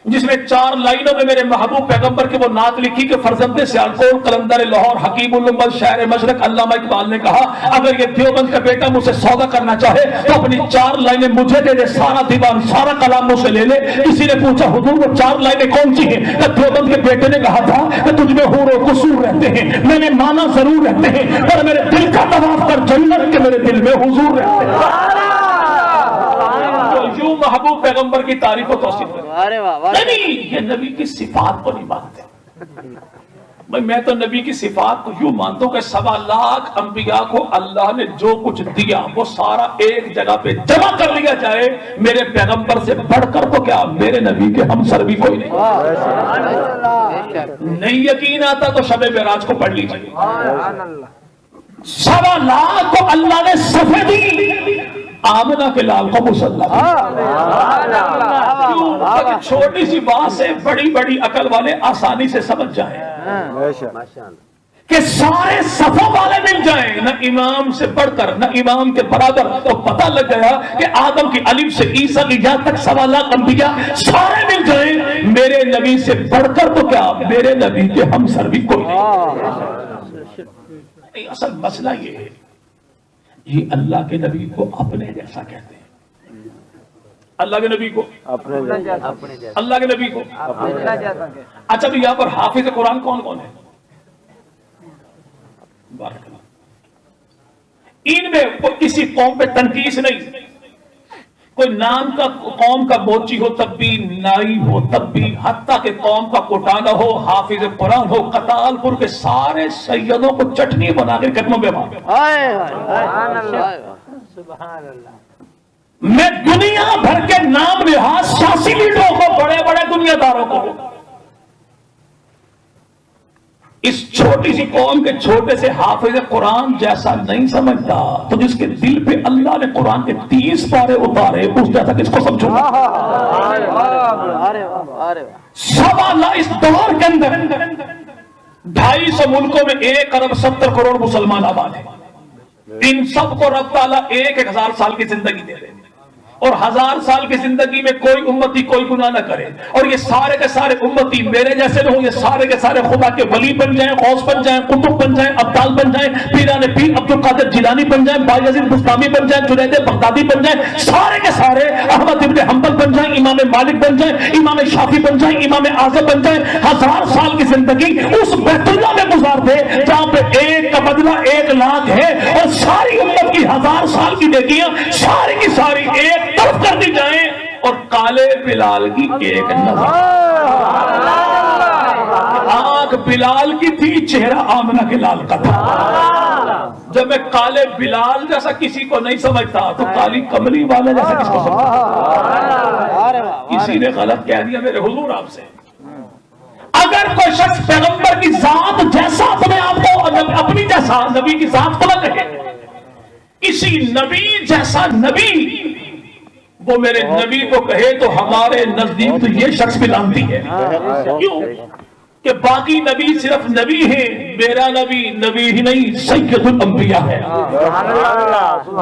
جس نے 4 لائنوں میں میرے محبوب پیغمبر کی وہ نعت لکھی کہ فرزند سیالکوٹ قلندر لاہور حکیم الامت شاعر مشرق علامہ اقبال نے کہا اگر یہ دیوبند کا بیٹا مجھ سے سودا کرنا چاہے تو اپنی 4 لائنیں مجھے دے دے، سارا دیوان سارا کلام مجھ سے لے لے۔ کسی نے پوچھا حضور وہ 4 لائنیں کون سی ہیں؟ کہ دیوبند کے بیٹے نے کہا تھا کہ تجھ میں حور و قصور رہتے ہیں، میں نے مانا ضرور رہتے ہیں، پر میرے دل کا طواف کر جنت کے میرے دل میں حضور رہتے ہیں۔ یوں محبوب پیغمبر کی تعریف و توصیف نہیں، یہ نبی کی صفات کو نہیں مانتے، بھائی میں تو نبی کی صفات کو یوں مانتا ہوں کہ 1.25 لاکھ انبیاء کو اللہ نے جو کچھ دیا وہ سارا ایک جگہ پہ جمع کر لیا جائے، میرے پیغمبر سے بڑھ کر تو کیا میرے نبی کے ہمسر بھی کوئی نہیں۔ نہیں یقین آتا تو شب معراج کو پڑھ لیجیے، 1.25 لاکھ کو اللہ نے صفحے دی، آمنہ کے لال کو مسلح، چھوٹی سی بات سے بڑی بڑی عقل والے آسانی سے سمجھ جائیں کہ سارے صفوں والے مل جائیں، نہ امام سے بڑھ کر نہ امام کے برابر، تو پتہ لگ گیا کہ آدم کی الف سے عیسیٰ کی جہاں تک 1.25 لاکھ انبیاء سارے مل جائیں، میرے نبی سے بڑھ کر تو کیا میرے نبی کے ہمسر بھی کوئی نہیں۔ اصل مسئلہ یہ ہے، یہ اللہ کے نبی کو اپنے جیسا کہتے ہیں، اللہ کے نبی کو اللہ کے نبی کو اچھا بھی یہاں پر حافظ قرآن کون کون ہے؟ بارک اللہ، ان میں کوئی کسی قوم پہ تنقیص نہیں، کوئی نام کا قوم کا موچی ہو تب بھی، نائب ہو تب بھی، حتیٰ کہ قوم کا کوٹانہ ہو، حافظ قرآن ہو، قتال پور کے سارے سیدوں کو چٹنی بنا کے قدموں پہ مار، میں دنیا بھر کے نام نہاد سیاسی لیڈروں کو، بڑے بڑے دنیا داروں کو، اس چھوٹی سی قوم کے چھوٹے سے حافظ قرآن جیسا نہیں سمجھتا، تو جس کے دل پہ اللہ نے قرآن کے 30 پارے اتارے اس جیسا کس کو سمجھو گا؟ 1.25 لاکھ اس دور کے اندر 250 ملکوں میں 1 ارب 70 کروڑ مسلمان آباد ہیں، ان سب کو رب تعالیٰ 1000 سال کی زندگی دے دے، اور 1000 سال کی زندگی میں کوئی امتی کوئی گناہ نہ کرے، اور یہ سارے کے سارے امتی میرے جیسے نہ ہوں، یہ سارے کے سارے خدا کے ولی بن جائیں، غوث بن جائیں، قطب بن جائیں، ابدال بن جائیں، پیران پیر عبد القادر جیلانی بن جائیں، بایزید بستامی بن جائیں، جنید بغدادی بن جائیں، سارے کے سارے احمد ابن حنبل بن جائیں، امام مالک بن جائیں، امام شافعی بن جائیں، امام اعظم بن جائیں، 1000 سال کی زندگی اس بیت اللہ میں گزار دے جہاں پہ ایک کا بدلہ 1 لاکھ ہے، اور ساری امت کی 1000 سال کی نیکیاں ساری کی ساری ایک طرف کر دی جائیں، اور کالے بلال کی ایک نظر، آنکھ بلال کی تھی، چہرہ آمنہ کے لال کا تھا۔ جب میں کالے بلال جیسا کسی کو نہیں سمجھتا تو کالی کملی والا جیسا کس کو سمجھتا؟ کسی نے غلط کہہ دیا میرے حضور آپ سے، اگر کوئی شخص پیغمبر کی ذات جیسا اپنے آپ کو اپنی جیسا نبی کی ذات کو نہ کہے، کسی نبی جیسا نبی وہ میرے نبی کو کہے تو ہمارے نزدیک تو یہ شخص بھی لانتی ہے۔ کیوں کہ باقی نبی صرف نبی ہیں، میرا نبی نبی ہی نہیں سید الانبیاء ہے،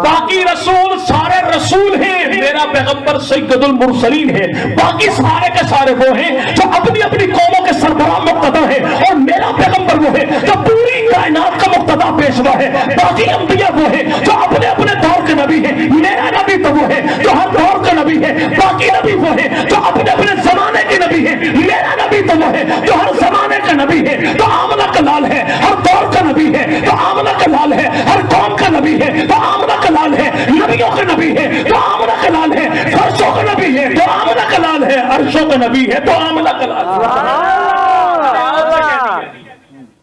باقی رسول سارے رسول ہیں، میرا پیغمبر سید المرسلین ہے، باقی سارے کے سارے وہ ہیں جو اپنی اپنی قوموں کے سربراہ مقتدی ہیں، اور میرا پیغمبر وہ ہے جو پوری کائنات کا مقتدی پیشوا ہے، باقی انبیاء وہ ہیں جو اپنے اپنے دور کے نبی ہیں، میرا نبی تو وہ ہے جو ہر دور کا نبی ہے، باقی نبی وہ ہے جو اپنے اپنے زمانے کے نبی ہیں، میرا نبی تو وہ ہے جو ہر زمانے کا نبی ہے، تو آمنہ کا لال ہے، ہر دور کا نبی ہے تو آمنہ کا لال ہے، ہر قوم کا نبی ہے تو آمنہ کا لال ہے، نبیوں کا نبی ہے تو آمنہ کا لال ہے، فرشوں کا نبی ہے تو آمنہ کا لال ہے، عرشوں کا نبی ہے تو آمنہ کا لال ہے۔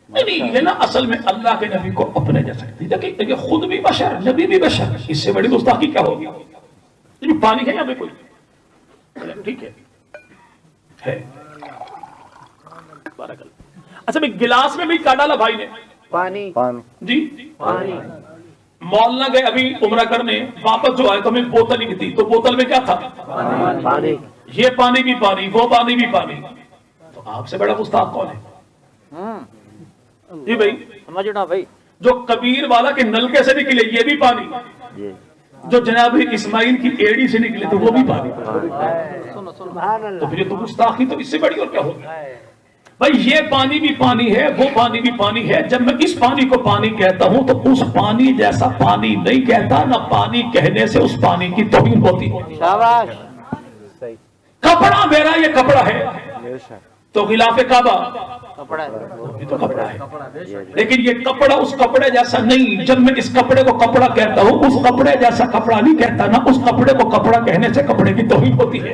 نہیں یہ نا اصل میں اللہ کے نبی کو اپنے جیسا کہتے ہیں، خود بھی بشر نبی بھی بشر، اس سے بڑی گستاخی کیا ہوگی؟ پانی ہے یا میں کوئی ٹھیک ہے اچھا میں گلاس میں بھی کیا ڈالا بھائی نے؟ پانی جی پانی۔ مال نہ گئے ابھی عمرہ کرنے، واپس جو آئے تو ہمیں بوتل ہی تھی، تو بوتل میں کیا تھا؟ پانی۔ یہ پانی بھی پانی، وہ پانی بھی پانی، تو آپ سے بڑا گستاخ کون ہے؟ جی بھائی سمجھنا بھائی، جو کبیر والا کے نلکے سے نکلے یہ بھی پانی، جو جناب اسماعیل کی ایڑی سے نکلے تو وہ بھی پانی، تو پھر یہ تو گستاخی تو اس سے بڑی اور کیا ہوگی؟ بھائی یہ پانی بھی پانی ہے، وہ پانی بھی پانی ہے، جب میں اس پانی کو پانی کہتا ہوں تو اس پانی جیسا پانی نہیں کہتا، نہ پانی کہنے سے اس پانی کی توہین ہوتی ہے۔ کپڑا میرا یہ کپڑا ہے تو غلاف کعبہ تو کپڑا ہے، لیکن یہ کپڑا اس کپڑے جیسا نہیں، جب میں اس کپڑے کو کپڑا کہتا ہوں اس کپڑے جیسا کپڑا نہیں کہتا، نہ اس کپڑے کو کپڑا کہنے سے کپڑے کی توہین ہوتی ہے۔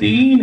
3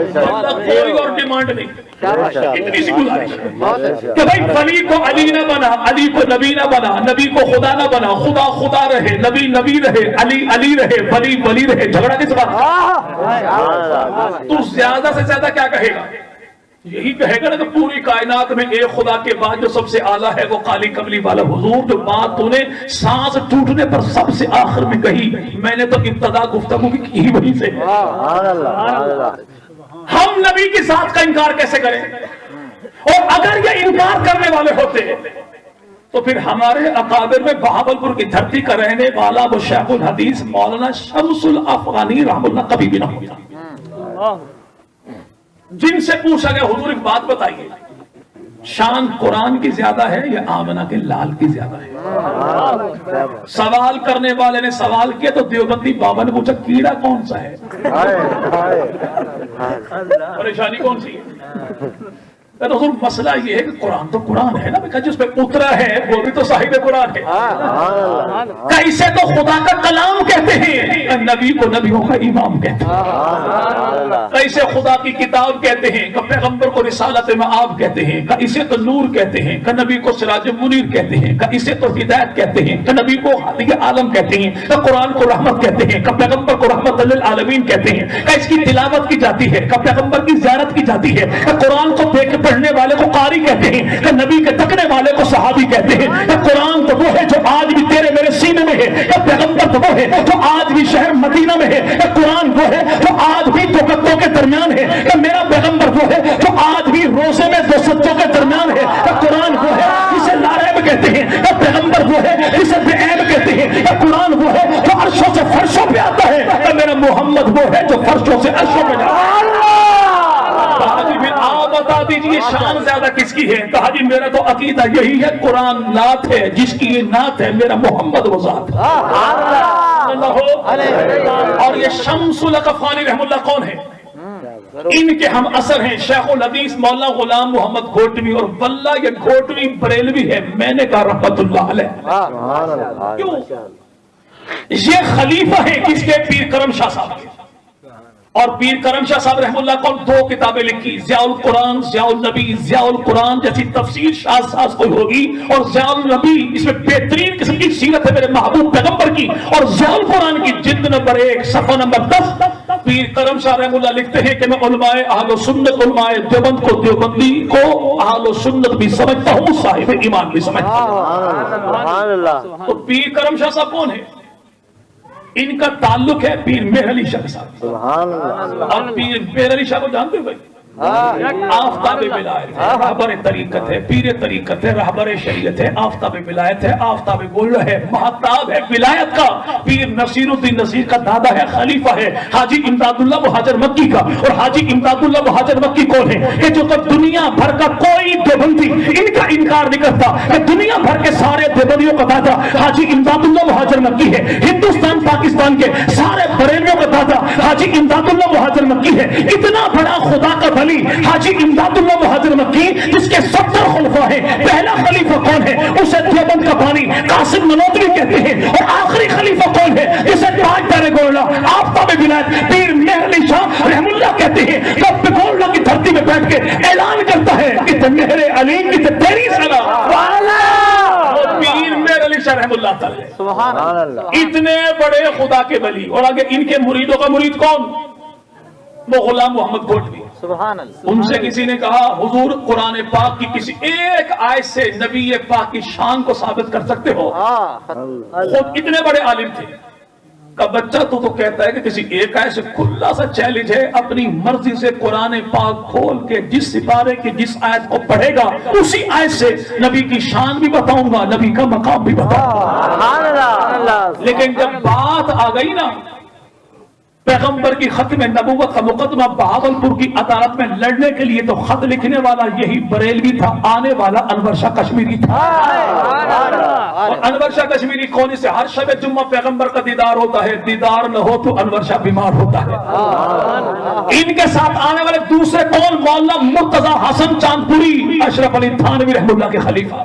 ورنہ کوئی اور ڈیمانڈ نہیں، اتنی سی گزارش ہے کہ بھائی ولی کو علی نہ بنا، علی کو نبی نہ بنا، نبی کو خدا نہ بنا، خدا خدا رہے، نبی نبی رہے، علی علی رہے، ولی ولی رہے، جھگڑا کس بات؟ تو زیادہ سے زیادہ کیا کہے گا؟ یہی کہے گا نا کہ پوری کائنات میں ایک خدا کے بعد جو سب سے اعلیٰ ہے وہ قالی کملی والا حضور، جو بات تو نے سانس ٹوٹنے پر سب سے آخر میں کہی، میں نے تو ابتدا گفتگو کی وہیں سے۔ ہم نبی کی ذات کا انکار کیسے کریں؟ اور اگر یہ انکار کرنے والے ہوتے تو پھر ہمارے اکابر میں بہاولپور کی دھرتی کا رہنے والا وہ شیخ الحدیث مولانا شمس الافغانی رحمہ اللہ کبھی بھی نہ ہوتا۔ جن سے پوچھا گیا حضور ایک بات بتائیے، شان قرآن کی زیادہ ہے یا آمنہ کے لال کی زیادہ ہے؟ سوال کرنے والے نے سوال کیا تو دیوبندی بابا نے پوچھا کیڑا کون سا ہے؟ پریشانی کون سی ہے؟ تو حضور مسئلہ یہ ہے کہ قرآن تو قرآن ہے نا، جس پہ اترا ہے وہ بھی تو صاحب قرآن ہے۔ کیسے تو خدا کا کلام کہتے ہیں، نبی کو نبیوں کا امام کہتے ہیں، کیسے خدا کی کتاب کہتے ہیں، کہ پیغمبر کو رسالت مآب کہتے ہیں، کہ اسے تو نور کہتے ہیں، کہ نبی کو سراج منیر کہتے ہیں، کہ اسے تو ہدایت کہتے ہیں، کہ نبی کو ہادی عالم کہتے ہیں، کہ قرآن کو رحمت کہتے ہیں، کہ پیغمبر کو رحمت للعالمین کہتے ہیں، کہ اس کی تلاوت کی جاتی ہے، کہ پیغمبر کی زیارت کی جاتی ہے، کہ قرآن کو دیکھ پڑھنے والے کو قاری کہتے ہیں، کہ نبی کے تکنے والے کو صحابی کہتے ہیں، کہ قرآن تو وہ ہے جو آج بھی تیرے میرے سینے میں ہے، کہ پیغمبر تو وہ ہے جو آج بھی شہر مدینہ میں ہے، کہ قرآن وہ ہے جو آج بھی دو گدوں کے درمیان ہے، کہ میرا پیغمبر وہ ہے جو آج بھی روزے میں دو سجدوں کے درمیان ہے، کہ قرآن وہ ہے جسے لاریب کہتے ہیں، کہ پیغمبر وہ ہے جسے بے عیب کہتے ہیں، کہ قرآن وہ ہے جو عرشوں سے فرشوں پہ آتا ہے، کہ میرا محمد وہ ہے جو فرشوں سے عرشوں پہ جاتا ہے۔ آپ بتا دیجئے شان زیادہ کس کی ہے؟ کہا جی میرا تو عقیدہ یہی ہے، قرآن نعت ہے، جس کی یہ نعت ہے میرا محمد وہ ذات ہے۔ اور یہ شمس الافغانی رحم اللہ کون ہے؟ ان کے ہم اثر ہیں شیخ الحدیث مولانا غلام محمد گھوٹوی، اور واللہ یہ گھوٹوی بریلوی ہے، میں نے کہا رحمت اللہ علیہ۔ کیوں؟ یہ خلیفہ ہے کس کے؟ پیر کرم شاہ صاحب کے۔ اور پیر کرم شاہ صاحب رحم اللہ کو دو کتابیں لکھی، ضیاء القرآن ضیاء النبی۔ ضیاء القرآن جیسی تفسیر شاہ صاحب کوئی ہوگی، اور ضیاء النبی اس میں بہترین قسم کی سیرت ہے میرے محبوب پیغمبر کی، اور ضیاء القرآن کی جلد نمبر 1 صفحہ نمبر 10 پیر کرم شاہ رحم اللہ لکھتے ہیں کہ میں علماء اہل سنت، علماء دیوبند کو دیوبندی کو اہل سنت بھی سمجھتا ہوں، صاحب ایمان بھی سمجھتا ہوں۔ تو پیر کرم شاہ صاحب کون ہے؟ ان کا تعلق ہے پیر مہر علی شاہ صاحب۔ اور پیر مہر علی شاہ کو جانتے ہو بھائی؟ آفتاب ولایت ہے، رہبر طریقت ہے، پیر طریقت ہے، رہبر شریعت ہے، آفتاب ولایت ہے، آفتاب گل ہے، مہتاب ہے ولایت کا۔ پیر نصیر الدین نصیر کا دادا ہے، خلیفہ ہے حاجی امداد اللہ مہاجر مکی کا۔ اور حاجی امداد اللہ مہاجر مکی کون ہے؟ کہ جو تو دنیا بھر کا کوئی دیوبندی ان کا انکار نہیں کرتا، کہ دنیا بھر کے سارے دیوبندیوں کا دادا حاجی امداد اللہ مہاجر مکی ہے۔ ہندوستان پاکستان کے سارے بریلویوں کا دادا حاجی امداد اللہ مہاجر مکی ہے۔ اتنا بڑا خدا کا ولی حاجی امداد اللہ مہاجر مکی، جس کے 70 خلفاء ہیں، پہلا خلیفہ کون ہے؟ اسے دیوبند کا بانی قاسم ننوتوی کہتے ہیں۔ اور آخری خلیفہ کون ہے؟ جسے تاجدار گولڑا آفتاب ولایت پیر مہر علی شاہ رحم اللہ کہتے ہیں۔ جب گولڑا کی دھرتی میں بیٹھ کے اعلان کرتا ہے کہ مہر علی کی تیری سلام، پیر مہر علی شاہ رحم اللہ تعالی سبحان اللہ، اتنے بڑے خدا کے ولی۔ اور آگے ان کے مریدوں کا مرید کون؟ وہ غلام محمد گھوٹوی۔ سبحان اللہ۔ ان سے کسی نے کہا حضور قرآن پاک کی کسی ایک آیت سے نبی پاک کی شان کو ثابت کر سکتے ہو؟ خود اتنے بڑے عالم تھے۔ کا بچہ تو کہتا ہے کہ کسی ایک آیت سے کھلا سا چیلنج ہے، اپنی مرضی سے قرآن پاک کھول کے جس سپارے کی جس آیت کو پڑھے گا اسی آیت سے نبی کی شان بھی بتاؤں گا، نبی کا مقام بھی بتاؤں گا۔ لیکن جب بات آ گئی نا پیغمبر کی ختم نبوت کا مقدمہ بہاولپور کی عدالت میں لڑنے کے لیے، تو خط لکھنے والا یہی بریلوی تھا، آنے والا انور شاہ کشمیری تھا۔ اور انور شاہ کشمیری کون سے ہر شب جمعہ پیغمبر کا دیدار ہوتا ہے، دیدار نہ ہو تو انور شاہ بیمار ہوتا ہے۔ ان کے ساتھ آنے والے دوسرے کون؟ مولانا مرتضی حسن چاندپوری، اشرف علی تھانوی رحم اللہ کے خلیفہ۔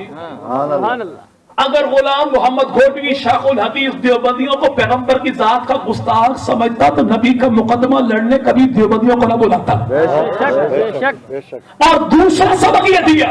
اگر غلام محمد گھوٹوی شیخ الحدیث دیوبندیوں کو پیغمبر کی ذات کا گستاخ سمجھتا تو نبی کا مقدمہ لڑنے کبھی دیوبندیوں کو نہ بلاتا. اور دوسرا سبق یہ دیا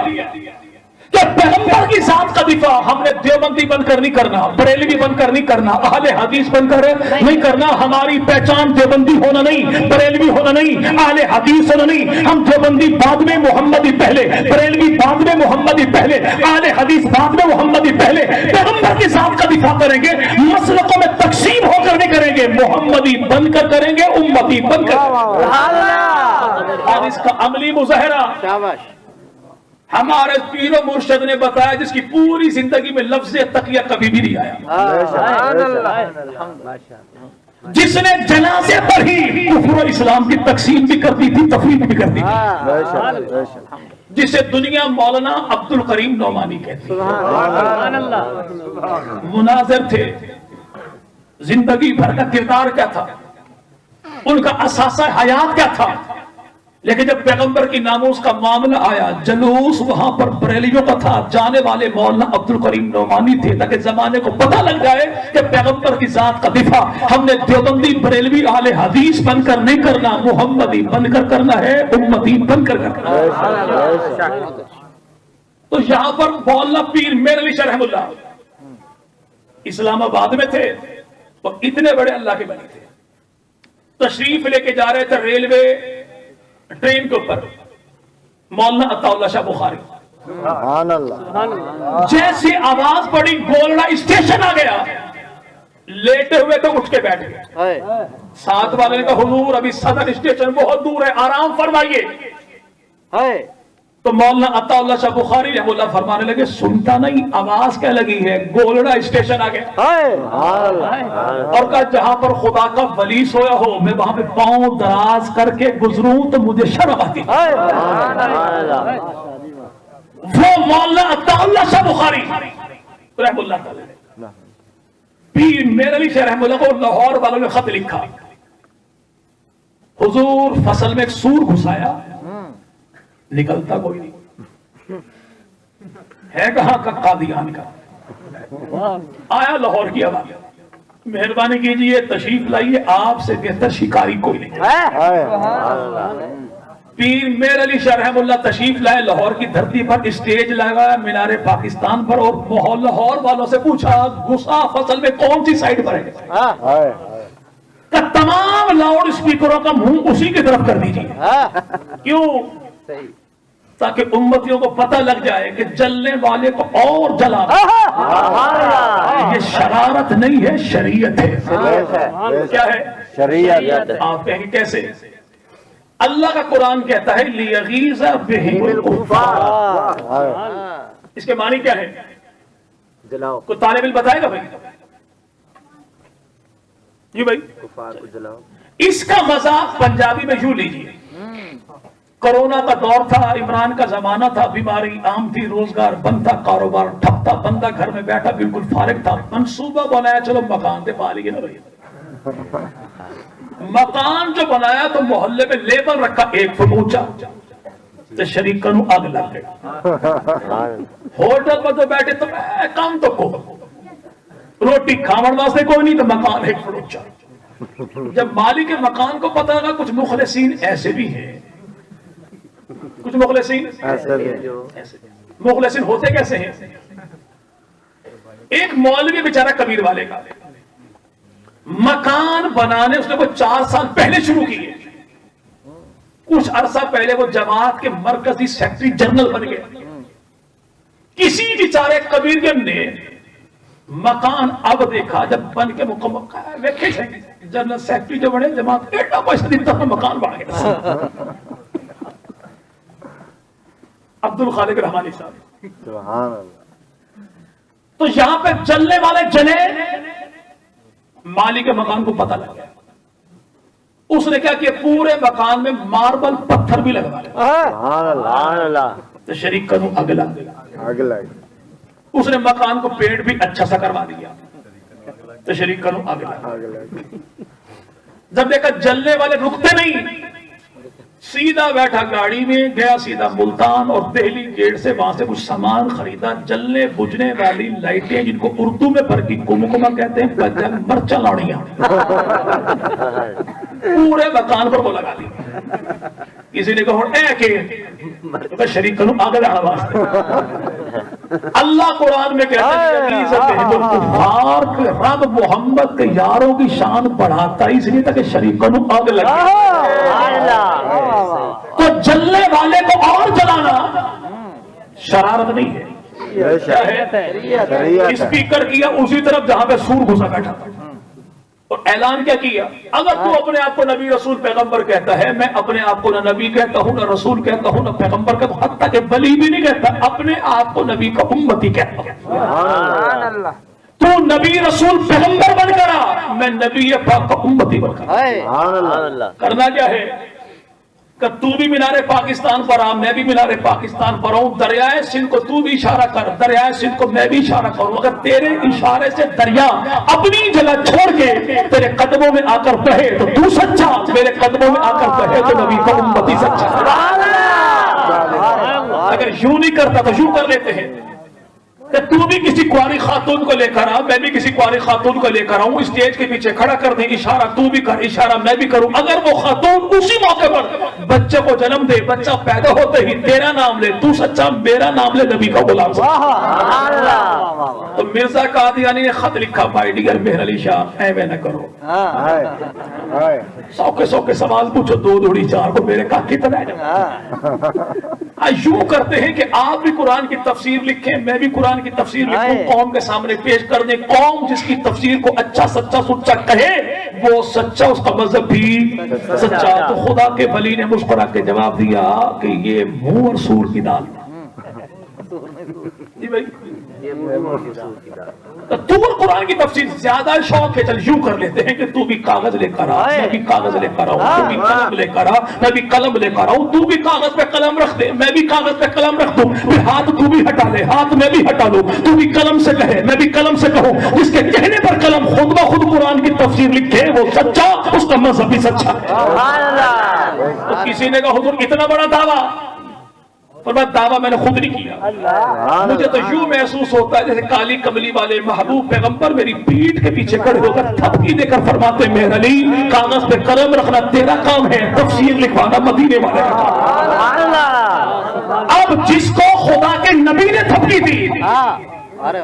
کہ پیغمبر کی ذات کا دفاع ہم نے دیوبندی بن کر نہیں کرنا، بریلوی بن کر نہیں کرنا، اہل حدیث بن کر نہیں کرنا. ہماری پہچان دیوبندی ہونا نہیں، بریلوی ہونا نہیں، اہل حدیث ہونا نہیں. ہم دیوبندی بعد میں، محمدی پہلے، بریلوی بعد میں، محمدی پہلے، اہل حدیث بعد میں، محمدی پہلے. پیغمبر کی ذات کا دفاع کریں گے، مسلکوں میں تقسیم ہو کر نہیں کریں گے، محمدی بن کر کریں گے، امتی بن کر. اور اس کا عملی مظاہرہ ہمارے پیر و مرشد نے بتایا، جس کی پوری زندگی میں لفظ تقیہ کبھی بھی نہیں آیا، جس نے جنازے پر ہی کفر و اسلام کی تقسیم بھی کرتی تھی، تفریق بھی کرتی تھی، جسے دنیا مولانا عبد الکریم نعمانی کہتی ہے. مناظر تھے، زندگی بھر کا کردار کیا تھا، ان کا اساسہ حیات کیا تھا. لیکن جب پیغمبر کی ناموس کا معاملہ آیا، جلوس وہاں پر بریلیوں کا تھا، جانے والے مولانا عبد الکریم نعمانی تھے، تاکہ زمانے کو پتہ لگ جائے کہ پیغمبر کی ذات کا دفاع ہم نے دیوبندی، بریلوی، اہل حدیث بن کر نہیں کرنا، محمدی بن کر کرنا ہے، امتی بن کر کرنا ہے. تو یہاں پر مولانا پیر میر علی شاہ رحم اللہ اسلام آباد میں تھے اور اتنے بڑے اللہ کے بنی تھے. تشریف لے کے جا رہے تھے ریلوے ٹرین کے اوپر، مولانا عطا اللہ شاہ بخاری
سبحان اللہ.
جیسے آواز پڑی گولڑا اسٹیشن آ گیا، لیٹے ہوئے تو اٹھ کے بیٹھ گئے. ساتھ والے نے کہا حضور ابھی صدر اسٹیشن بہت دور ہے، آرام فرمائیے. تو مولانا عطا اللہ شاہ بخاری رحمہ اللہ فرمانے لگے سنتا نہیں آواز کیا لگی ہے، گولڑا اسٹیشن آ گیا. اور کہا جہاں پر خدا کا ولی سویا ہو میں وہاں پہ پاؤں دراز کر کے گزروں تو مجھے شرم آتی. وہ مولانا عطا اللہ شاہ بخاری رحمہ اللہ تعالی پیر میر علی شاہ رحمہ اللہ کو لاہور والوں نے خط لکھا، حضور فصل میں ایک سور گھسایا، نکلتا کوئی نہیں ہے، کہاں کا؟ قادیان کا. آیا لاہور کی آواز، مہربانی کیجئے تشریف لائیے، آپ سے بہتر شکاری کوئی نہیں. پیر میر علی شاہ رحم اللہ تشریف لائے، لاہور کی دھرتی پر اسٹیج لگایا مینار پاکستان پر، اور لاہور والوں سے پوچھا گسا فصل میں کون سی سائڈ پر ہے؟ تمام لاؤڈ اسپیکروں کا منہ اسی کی طرف کر دیجیے. کیوں؟ تاکہ امتیوں کو پتہ لگ جائے کہ جلنے والے کو اور جلانا یہ شرارت نہیں ہے، شریعت ہے. کیا ہے؟ شریعت. آپ کہیں کیسے؟ اللہ کا قرآن کہتا ہے لیغیظ بہم الکفار. اس کے معنی کیا ہے؟ جلاؤ. کوئی طالب علم بتائے گا بھائی؟ جی بھائی. کفار کو جلاؤ. اس کا مذاق پنجابی میں یوں لیجیے، کرونا کا دور تھا، عمران کا زمانہ تھا، بیماری عام تھی، روزگار بند تھا، کاروبار ٹھپ تھا، بندہ گھر میں بیٹھا بالکل فارغ تھا، منصوبہ بنایا چلو مکان دے پا لیے نا بھائی. مکان جو بنایا تو محلے میں لیبل رکھا 1 فٹ اونچا، تو شریک کنو آگ لگ گئی. ہوٹل پر تو بیٹھے تو کام تو کو روٹی کھاون واسطے کوئی نہیں، تو مکان 1 فٹ اونچا. جب مالک کے مکان کو پتہ لگا کچھ مخلصین ایسے بھی ہیں، کچھ مخلصین مخلصین ہوتے کیسے ہیں؟ ایک مولوی بیچارہ کبیر والے کا مکان بنانے اس نے وہ 4 سال پہلے شروع کیے، کچھ عرصہ پہلے وہ جماعت کے مرکزی سیکرٹری جنرل بن گئے. کسی بیچارے کبیر نے مکان اب دیکھا جب بن کے مکمل ویکھے جنرل سیکرٹری جو بنے جماعت ایٹا پیسہ دیتا مکان بڑھ گیا. عبد الخالق رحمانی صاحب
سبحان اللہ.
تو یہاں پہ چلنے والے جنے مالک کے مکان کو پتہ لگ گیا، اس نے کیا کہ پورے مکان میں ماربل پتھر بھی لگوا لیا.
سبحان اللہ.
تو شریک کروں اگلا اس نے مکان کو پینٹ بھی اچھا سا کروا دیا. تو شریک کروں اگلا جب دیکھا جلنے والے رکتے نہیں، سیدھا بیٹھا گاڑی میں گیا سیدھا ملتان اور دہلی گیٹ سے وہاں سے کچھ سامان خریدا، جلنے بجھنے والی لائٹیں جن کو اردو میں برقی کمکما کہتے ہیں، بجن مرچا لاڑیاں پورے مکان پر وہ لگا دی. کسی نے کہا اے کہ شریک کروں آگے جانا واسطے. اللہ قرآن میں کہتا ہے جو کفار کے رب محمد کے یاروں کی شان بڑھاتا ہے اس لیے تاکہ شریک کروں آگے لگے. تو جلنے والے کو اور جلانا شرارت نہیں ہے، کیا ہے؟ اسپیکر کیا اسی طرف جہاں پہ سور گھسا بیٹھا اور اعلان کیا کیا، اگر تو اپنے آپ کو نبی رسول پیغمبر کہتا ہے، میں اپنے آپ کو نہ نبی کہتا ہوں نہ رسول کہتا ہوں نہ پیغمبر کہتا ہوں، حتیٰ کہ ولی بھی نہیں کہتا، اپنے آپ کو نبی کا امتی کہتا ہوں. تو نبی رسول پیغمبر بن کر آ، میں نبی پاک کا امتی بن کر آ. کرنا کیا ہے کہ تو بھی مینار پاکستان پر آ، میں بھی مینار پاکستان پر آؤں، دریائے سندھ کو تو بھی اشارہ کر، دریائے سندھ کو میں بھی اشارہ کروں. اگر تیرے اشارے سے دریا اپنی جگہ چھوڑ کے تیرے قدموں میں آ کر بہے تو تو سچا، میرے قدموں میں آ کر بہے تو نبی کا امتی سچا. اگر یوں نہیں کرتا تو یوں کر لیتے ہیں کہ تو بھی کسی کواری خاتون کو لے کر آ، میں بھی کسی کواری خاتون کو لے کر آؤں، اسٹیج کے پیچھے کھڑا کر دیں، اشارہ تو بھی کر اشارہ میں بھی کروں. اگر وہ خاتون اسی موقع پر بچے کو جنم دے، بچہ پیدا ہوتے ہی تیرا نام لے، تو سچا، میرا نام لے، نبی کا غلام. تو مرزا قادیانی نے خط لکھا، مائی ڈیئر مہر علی شاہ ایویں نہ کرو، 100 کے سوال پوچھو، 2 2 4 کو میرے کا کتنا ہے. یوں کرتے ہیں کہ آپ بھی قرآن کی تفسیر لکھیں، میں بھی قرآن کی تفسیر لکھوں، قوم کے سامنے پیش کر دیں. قوم جس کی تفسیر کو اچھا سچا سچا کہے وہ سچا، اس کا مذہب بھی سچا. تو خدا کے ولی نے مسکرا کے جواب دیا کہ یہ منہ اور سور کی دال. جی بھائی تو قرآن کی تفسیر زیادہ شوق ہے، چل یوں کر لیتے ہیں کہ تو بھی کاغذ لے کر آ، میں بھی کاغذ لے کر آؤں، تو بھی قلم لے کر آ، میں بھی قلم لے کر آؤں، تو بھی کاغذ پہ قلم رکھ دے، میں بھی کاغذ پہ قلم رکھ دوں، پھر ہاتھ تو بھی ہٹا لے، ہاتھ میں بھی ہٹا لوں، تو بھی قلم سے کہے میں بھی قلم سے کہوں. جس کے کہنے پر قلم خود بخود قرآن کی تفسیر لکھے وہ سچا، اس کا مذہب بھی سچا. تو کسی نے کہا حضور اتنا بڑا دعویٰ، فرمایا دعویٰ میں نے خود نہیں کیا، مجھے تو یوں محسوس ہوتا ہے جیسے کالی کملی والے محبوب پیغمبر میری پیٹھ کے پیچھے کھڑے ہو کر تھپکی دے کر فرماتے مہر علی کاغذ پہ قلم رکھنا تیرا کام ہے، تفسیر لکھوانا مدینے والے کا کام. اب جس کو خدا کے نبی نے تھپکی دی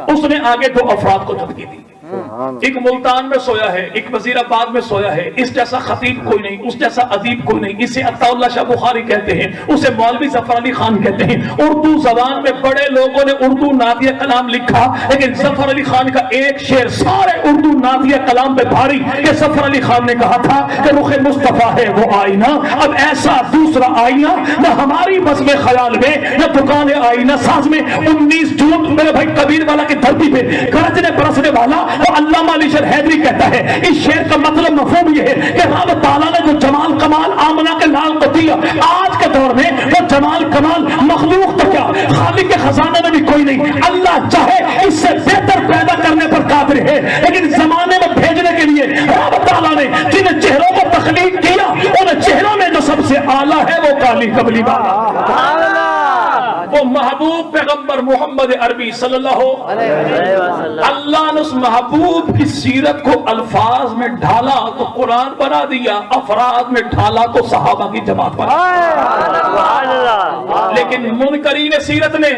اس نے آگے 2 افراد کو تھپکی دی. ایک ملتان میں سویا ہے، ایک وزیر آباد میں سویا ہے، اس جیسا خطیب کوئی نہیں، اس جیسا ادیب کوئی نہیں. اسے عطا اللہ شاہ بخاری کہتے ہیں، اسے مولوی ظفر علی خان کہتے ہیں. اردو زبان میں بڑے لوگوں نے اردو نعتیہ کلام لکھا، لیکن ظفر علی خان کا ایک شعر سارے اردو نعتیہ کلام پہ بھاری کہ ظفر علی خان نے کہا تھا کہ رخ مصطفیٰ ہے وہ آئینہ، اب ایسا دوسرا آئینہ نہ ہماری بس میں خیال میں نہ دکان آئینہ ساز میں. 19 جون میرے بھائی کبیر والا کی دھرتی پہ گرجنے برسنے والا وہ علامہ علی شیر حیدری کہتا ہے. اس شعر کا مطلب مفہوم یہ ہے کہ رب تعالیٰ نے جو جمال کمال آمنہ کے لال کو دیا، آج کے دور میں وہ جمال کمال مخلوق تو کیا خالق کے خزانے میں بھی کوئی نہیں. اللہ چاہے اس سے بہتر پیدا کرنے پر قادر ہے، لیکن زمانے میں بھیجنے کے لیے رب تعالیٰ نے جن چہروں کو تخلیق کیا ان چہروں میں جو سب سے اعلیٰ ہے وہ کالی کملی والا، وہ محبوب پیغمبر محمد عربی صلی اللہ علیہ وسلم. اللہ نے اس محبوب کی سیرت کو الفاظ میں ڈھالا تو قرآن بنا دیا، افراد میں ڈھالا تو صحابہ کی جماعت بنا دیا. لیکن منکرین سیرت نے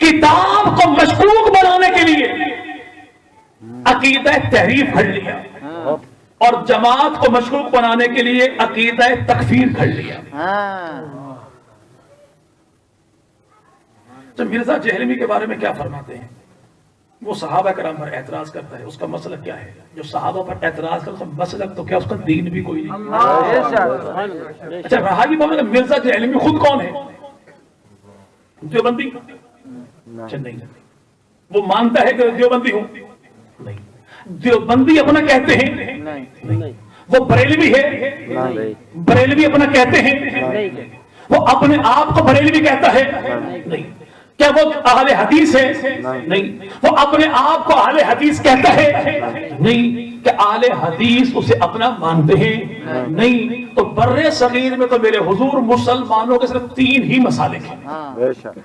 کتاب کو مشکوک بنانے کے لیے عقیدہ تحریف گھڑ لیا اور جماعت کو مشکوک بنانے کے لیے عقیدہ تکفیر گھڑ لیا. تو مرزا جہلمی کے بارے میں کیا فرماتے ہیں؟ وہ صحابہ کرام پر اعتراض کرتا ہے، اس کا مسلک کیا ہے؟ جو صحابہ پر اعتراض کرتا ہے مسلک تو کیا اس کا دین بھی کوئی نہیں. اچھا رہا یہ بات مرزا جہلمی خود کون ہے؟ دیوبندی؟ اچھا نہیں، وہ مانتا ہے کہ دیوبندی ہوں؟ نہیں. دیوبندی اپنا کہتے ہیں؟ نہیں. وہ بریلوی ہے؟ بریلوی اپنا کہتے ہیں؟ وہ اپنے آپ کو بریلوی کہتا ہے؟ نہیں. کیا وہ اہل حدیث ہے؟ نہیں. وہ اپنے آپ کو اہل حدیث کہتا ہے؟ نہیں. کہ اہل حدیث اسے اپنا مانتے ہیں؟ نہیں. تو برے صغیر میں تو میرے حضور مسلمانوں کے صرف 3 ہی مسالک ہیں،
بے شک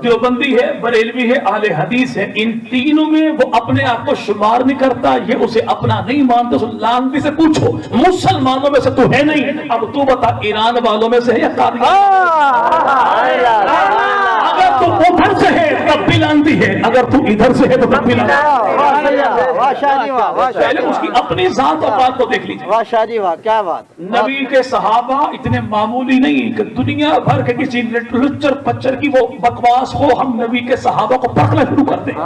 دیوبندی ہے، بریلوی ہے، اہل حدیث ہے. ان تینوں میں وہ اپنے آپ کو شمار نہیں کرتا، یہ اسے اپنا نہیں مانتا. اس لانتی سے پوچھو مسلمانوں میں سے تو ہے نہیں، اب تو بتا ایران والوں میں سے ہے یا اگر تو ادھر سے ہے تب بھی لانتی ہے، اگر تو ادھر سے ہے تو تب بھی لانتی ہے. پہلے اس کی اپنی ذات اور بات کو دیکھ لیجیے.
واہ شادی واہ کیا بات.
نبی کے صحابہ اتنے معمولی نہیں کہ دنیا بھر کے کسی لچر پچر کی وہ بکواس کو ہم نبی کے صحابہ کو پکڑنا شروع کرتے ہیں،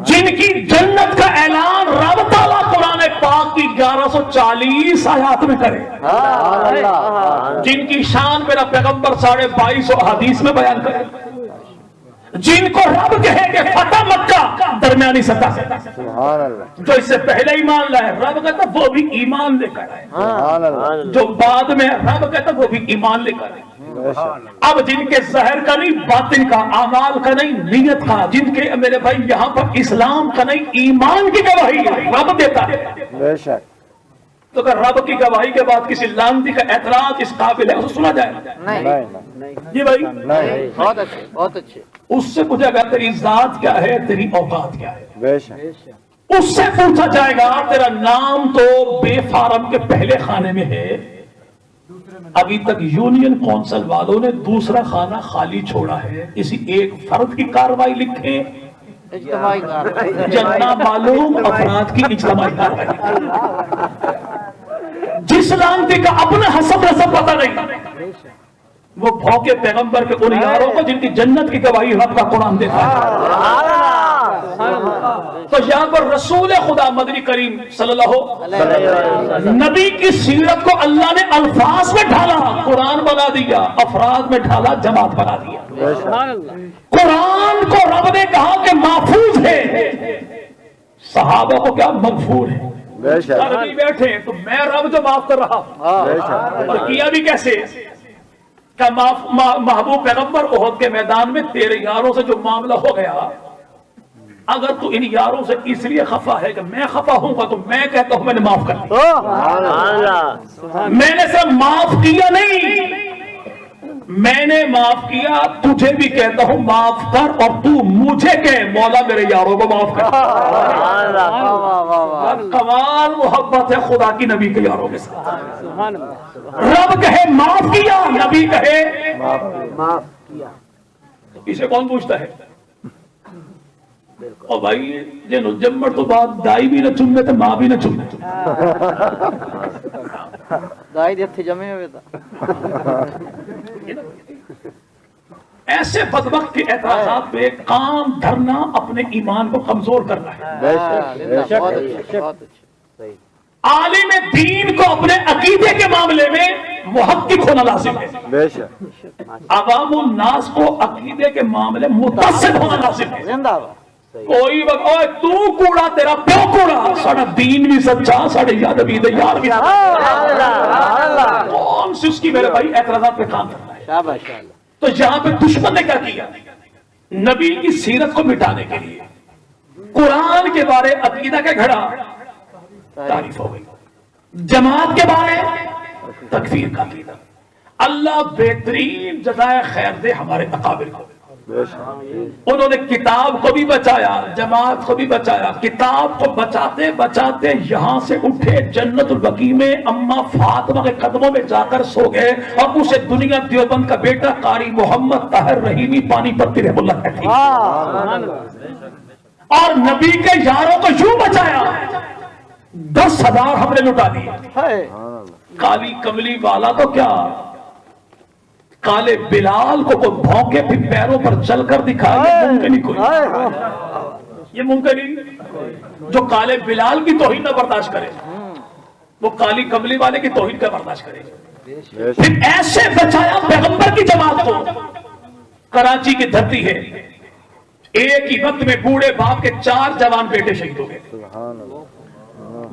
جن کی جنت کا اعلان رب تعالیٰ قرآن پاک کی 1140 آیات میں کرے، جن کی شان میرا پیغمبر 2250 حدیث میں بیان کرے، جن کو رب کہے کہ فتح مکہ درمیانی سطح سے،
سبحان اللہ
جو اس سے پہلے ایمان لائے رب کہتا وہ بھی ایمان لے کر آئے،
سبحان اللہ
جو بعد میں رب کہتا وہ بھی ایمان لے کر آئے.
بے شک
اب جن کے ظاہر کا نہیں، باطن کا، اعمال کا نہیں، نیت کا، جن کے میرے بھائی یہاں پر اسلام کا نہیں ایمان کی گواہی رب دیتا ہے.
بے شک.
تو اگر رب کی گواہی کے بعد کسی لانتی کا اعتراض اس قابل ہے اسے سنا جائے.
نہیں
جی بھائی
نہیں
بہت اچھے بہت اچھے.
اس سے پوچھا گیا تیری ذات کیا ہے، تیری اوقات کیا ہے.
بے شک
اس سے پوچھا جائے گا تیرا نام تو بے فارم کے پہلے خانے میں ہے، ابھی تک یونین کونسل والوں نے دوسرا خانہ خالی چھوڑا ہے، کسی ایک فرد کی کاروائی لکھیں
اجتماعی کار
یا نامعلوم افراد کی اجتماعی کاروائی. جس لانتی کا اپنا حسب نسب پتہ نہیں، وہ بھوکے پیغمبر کے ان یاروں کو جن کی جنت کی گواہی رب کا قرآن دیتا ہے. تو یہاں پر رسول خدا مدنی کریم صلی اللہ علیہ وسلم نبی کی سیرت کو اللہ نے الفاظ میں ڈھالا، قرآن بنا دیا، افراد میں ڈھالا، جماعت بنا دیا. قرآن کو رب نے کہا کہ محفوظ ہے، صحابہ کو کیا مغفور ہے.
بے شک
عربی بیٹھے تو میں رب جو معاف کر رہا ہوں،
بے شک
اور کیا بھی کیسے کہ محبوب پیغمبر احد کے میدان میں تیرے یاروں سے جو معاملہ ہو گیا، اگر تو ان یاروں سے اس لیے خفا ہے کہ میں خفا ہوں گا تو میں کہتا ہوں میں نے معاف کر دیا. میں نے صرف معاف کیا نہیں، میں نے معاف کیا، تجھے بھی کہتا ہوں معاف کر، اور تو مجھے کہ مولا میرے یاروں کو معاف کر. کمال محبت ہے خدا کی نبی کے یاروں کے ساتھ. رب کہے معاف کیا، نبی کہے
معاف کیا.
اسے کون پوچھتا ہے؟ اور بھائی جنو جمر تو بعد دائی بھی نہ چننے تھے، ماں بھی نہ چننے تھے.
دائی دے ہتھے جمے ہوئے تھا.
ایسے بدبخت کے اعتراضات پہ کام دھرنا اپنے ایمان کو کمزور کرنا ہے.
بے شک بے شک
بہت اچھے بہت اچھے.
عالم دین کو اپنے عقیدے کے معاملے میں محقق ہونا لازم ہے.
بے شک
عوام الناس کو عقیدے کے معاملے متصل ہونا لازم ہے.
زندہ باد.
کوئی وقت اوے تو کوڑا تیرا پیو کوڑا، ساڑا دین بھی سچا، ساڑے یاد بھی دے یار بھی کون سی اس کی میرے بھائی اعتراضات پہ کام کرنا ہے.
شاباش اللہ.
تو یہاں پہ دشمن نے کیا کیا؟ نبی کی سیرت کو مٹانے کے لیے قرآن کے بارے عقیدہ کا گھڑا تعریف ہو گئی، جماعت کے بارے تکفیر کا عقیدہ. اللہ بہترین جزائے خیر دے ہمارے اکابر کو. انہوں نے کتاب کو بھی بچایا، جماعت کو بھی بچایا. کتاب کو بچاتے بچاتے یہاں سے اٹھے جنت البقیع میں اما فاطمہ کے قدموں میں جا کر سو گئے، اور اسے دنیا دیوبند کا بیٹا قاری محمد طاہر رحیمی پانی پتی رحمہ اللہ کہتی ہے. اور نبی کے یاروں کو یوں بچایا، 10,000 ہم نے لٹا دیے. کالی کملی والا تو کیا، کالے بلال کو کوئی بھونکے پھر پیروں پر چل کر دکھائے، یہ ممکن ہی کوئی، یہ ممکن ہی. جو کالے بلال کی توہین نہ برداشت کرے وہ کالی کملی والے کی توہین کا برداشت کرے. پھر ایسے بچایا پیغمبر کی جماعت کو. کراچی کی دھرتی ہے، ایک ہی وقت میں بوڑھے باپ کے 4 جوان بیٹے شہید ہو گئے.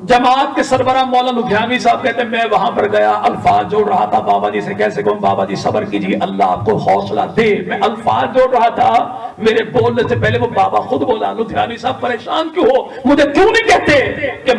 جماعت کے سربراہ مولانا لدھیانوی صاحب کہتے ہیں میں وہاں پر گیا، الفاظ جوڑ رہا تھا بابا جی سے. کیسے کہوں؟ بابا جی صبر کیجیے، اللہ آپ کو حوصلہ دے. میں الفاظ جوڑ رہا تھا، میرے بولنے سے پہلے وہ بابا خود بولا لدھیانوی صاحب پریشان کیوں ہو، مجھے کیوں نہیں کہتے کہ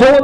2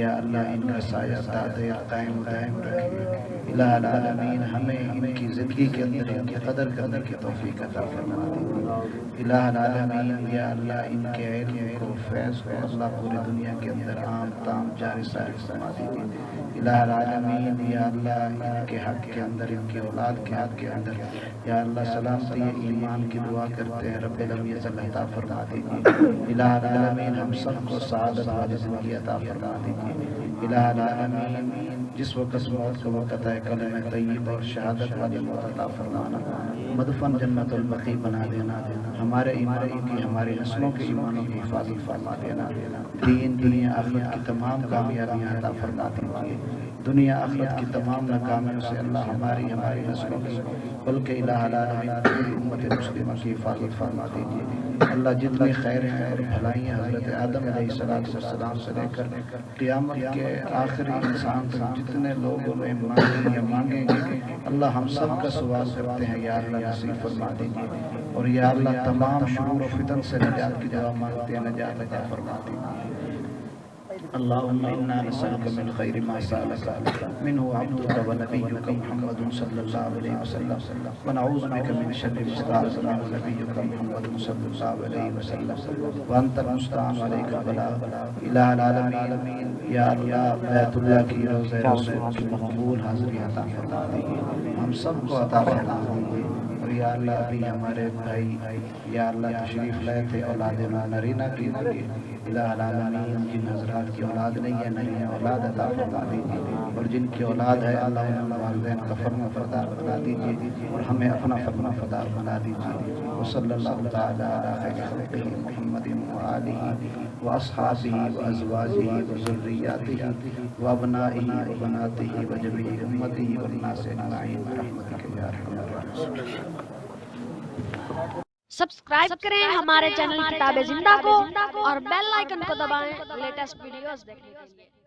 یا اللہ ان کا سایہ دائر قائم دائم رکھے۔ الہ العالمین ہمیں ان کی زندگی کے اندر ان کی قدر کرنے کی توفیق عطا فرما دیجیے۔ الہ العالمین یا اللہ ان کے علم کو فیض کو اللہ پوری دنیا کے اندر عام تام جاری ساری فرما دیجیے۔ الہ العالمین یا اللہ ان کے حق کے اندر ان کی اولاد کے حق کے اندر یا اللہ سلامتی ایمان کی دعا کرتے ہیں، رب لم یزل عطا فرما دیجیے۔ الہ العالمین ہم سب کو سعادت والی زندگی عطا فرما دیجیے۔ الہ العالمین جس وقت موت کا وقت ہے کلمہ طیب اور شہادت والی موت عطا فرمانا، مدفن جنت البقیع بنا دینا، ہمارے ایمانوں کی ہماری نسلوں کے ایمانوں کی حفاظت فرما دینا، دین دنیا آخرت کی تمام کامیابیاں عطا فرما دیجیے۔ دنیا آخرت کی تمام ناکامیوں سے اللہ ہماری نسلوں کی بلکہ الہ العالمین پوری امت مسلمہ کی حفاظت فرما دیجیے۔ اللہ جتنی خیر ہیں اور بھلائیاں حضرت آدم علیہ السلام سے لے کر قیامت کے آخری انسان تک جتنے لوگ انہیں مانگیں یا مانگیں گے، اللہ ہم سب کا سوال کرتے ہیں یا اللہ نصیب فرما دیجیے، اور یا اللہ تمام شرور و فتن سے نجات کی دعا مانگتے ہیں، نجات عطا فرما دیجیے۔ اللهم إنا نسألك من خير ما سألك منه عبدك ونبيك محمد صلى الله عليه وسلم، ونعوذ بك من شر ما استعاذ منه نبيك محمد صلى الله عليه وسلم، وأنت المستعان عليك البلاغ۔ الہ العالمین یا اللہ بیت اللہ کی روضہ رسول کی مقبول حاضری عطا فرما دیجیے، ہم سب کو عطا فرما دیجیے۔ اور یا اللہ ابھی ہمارے بھائی یا اللہ تشریف لائے تھے اولاد نرینہ کے لیے، الہ العالمین جن حضرات کی اولاد نہیں ہے نئی اولاد عطا فرما دیجیے، اور جن کی اولاد ہے اللہ ان والدین کا فرما فردار بنا دیجیے، اور ہمیں اپنا فرما فردار بنا دیجیے۔ وصلی اللہ تعالی علی خیر خلقہ محمد وآلہ واصحابہ وازواجہ وذریاتہ وابنائہ وبناتہ وجمیع امتہ والناس اجمعین برحمتک یا ارحم الراحمین۔
سبسکرائب کریں ہمارے چینل کتاب زندہ کو اور بیل آئیکن کو دبائیں لیٹسٹ ویڈیوز دیکھنے کے لیے۔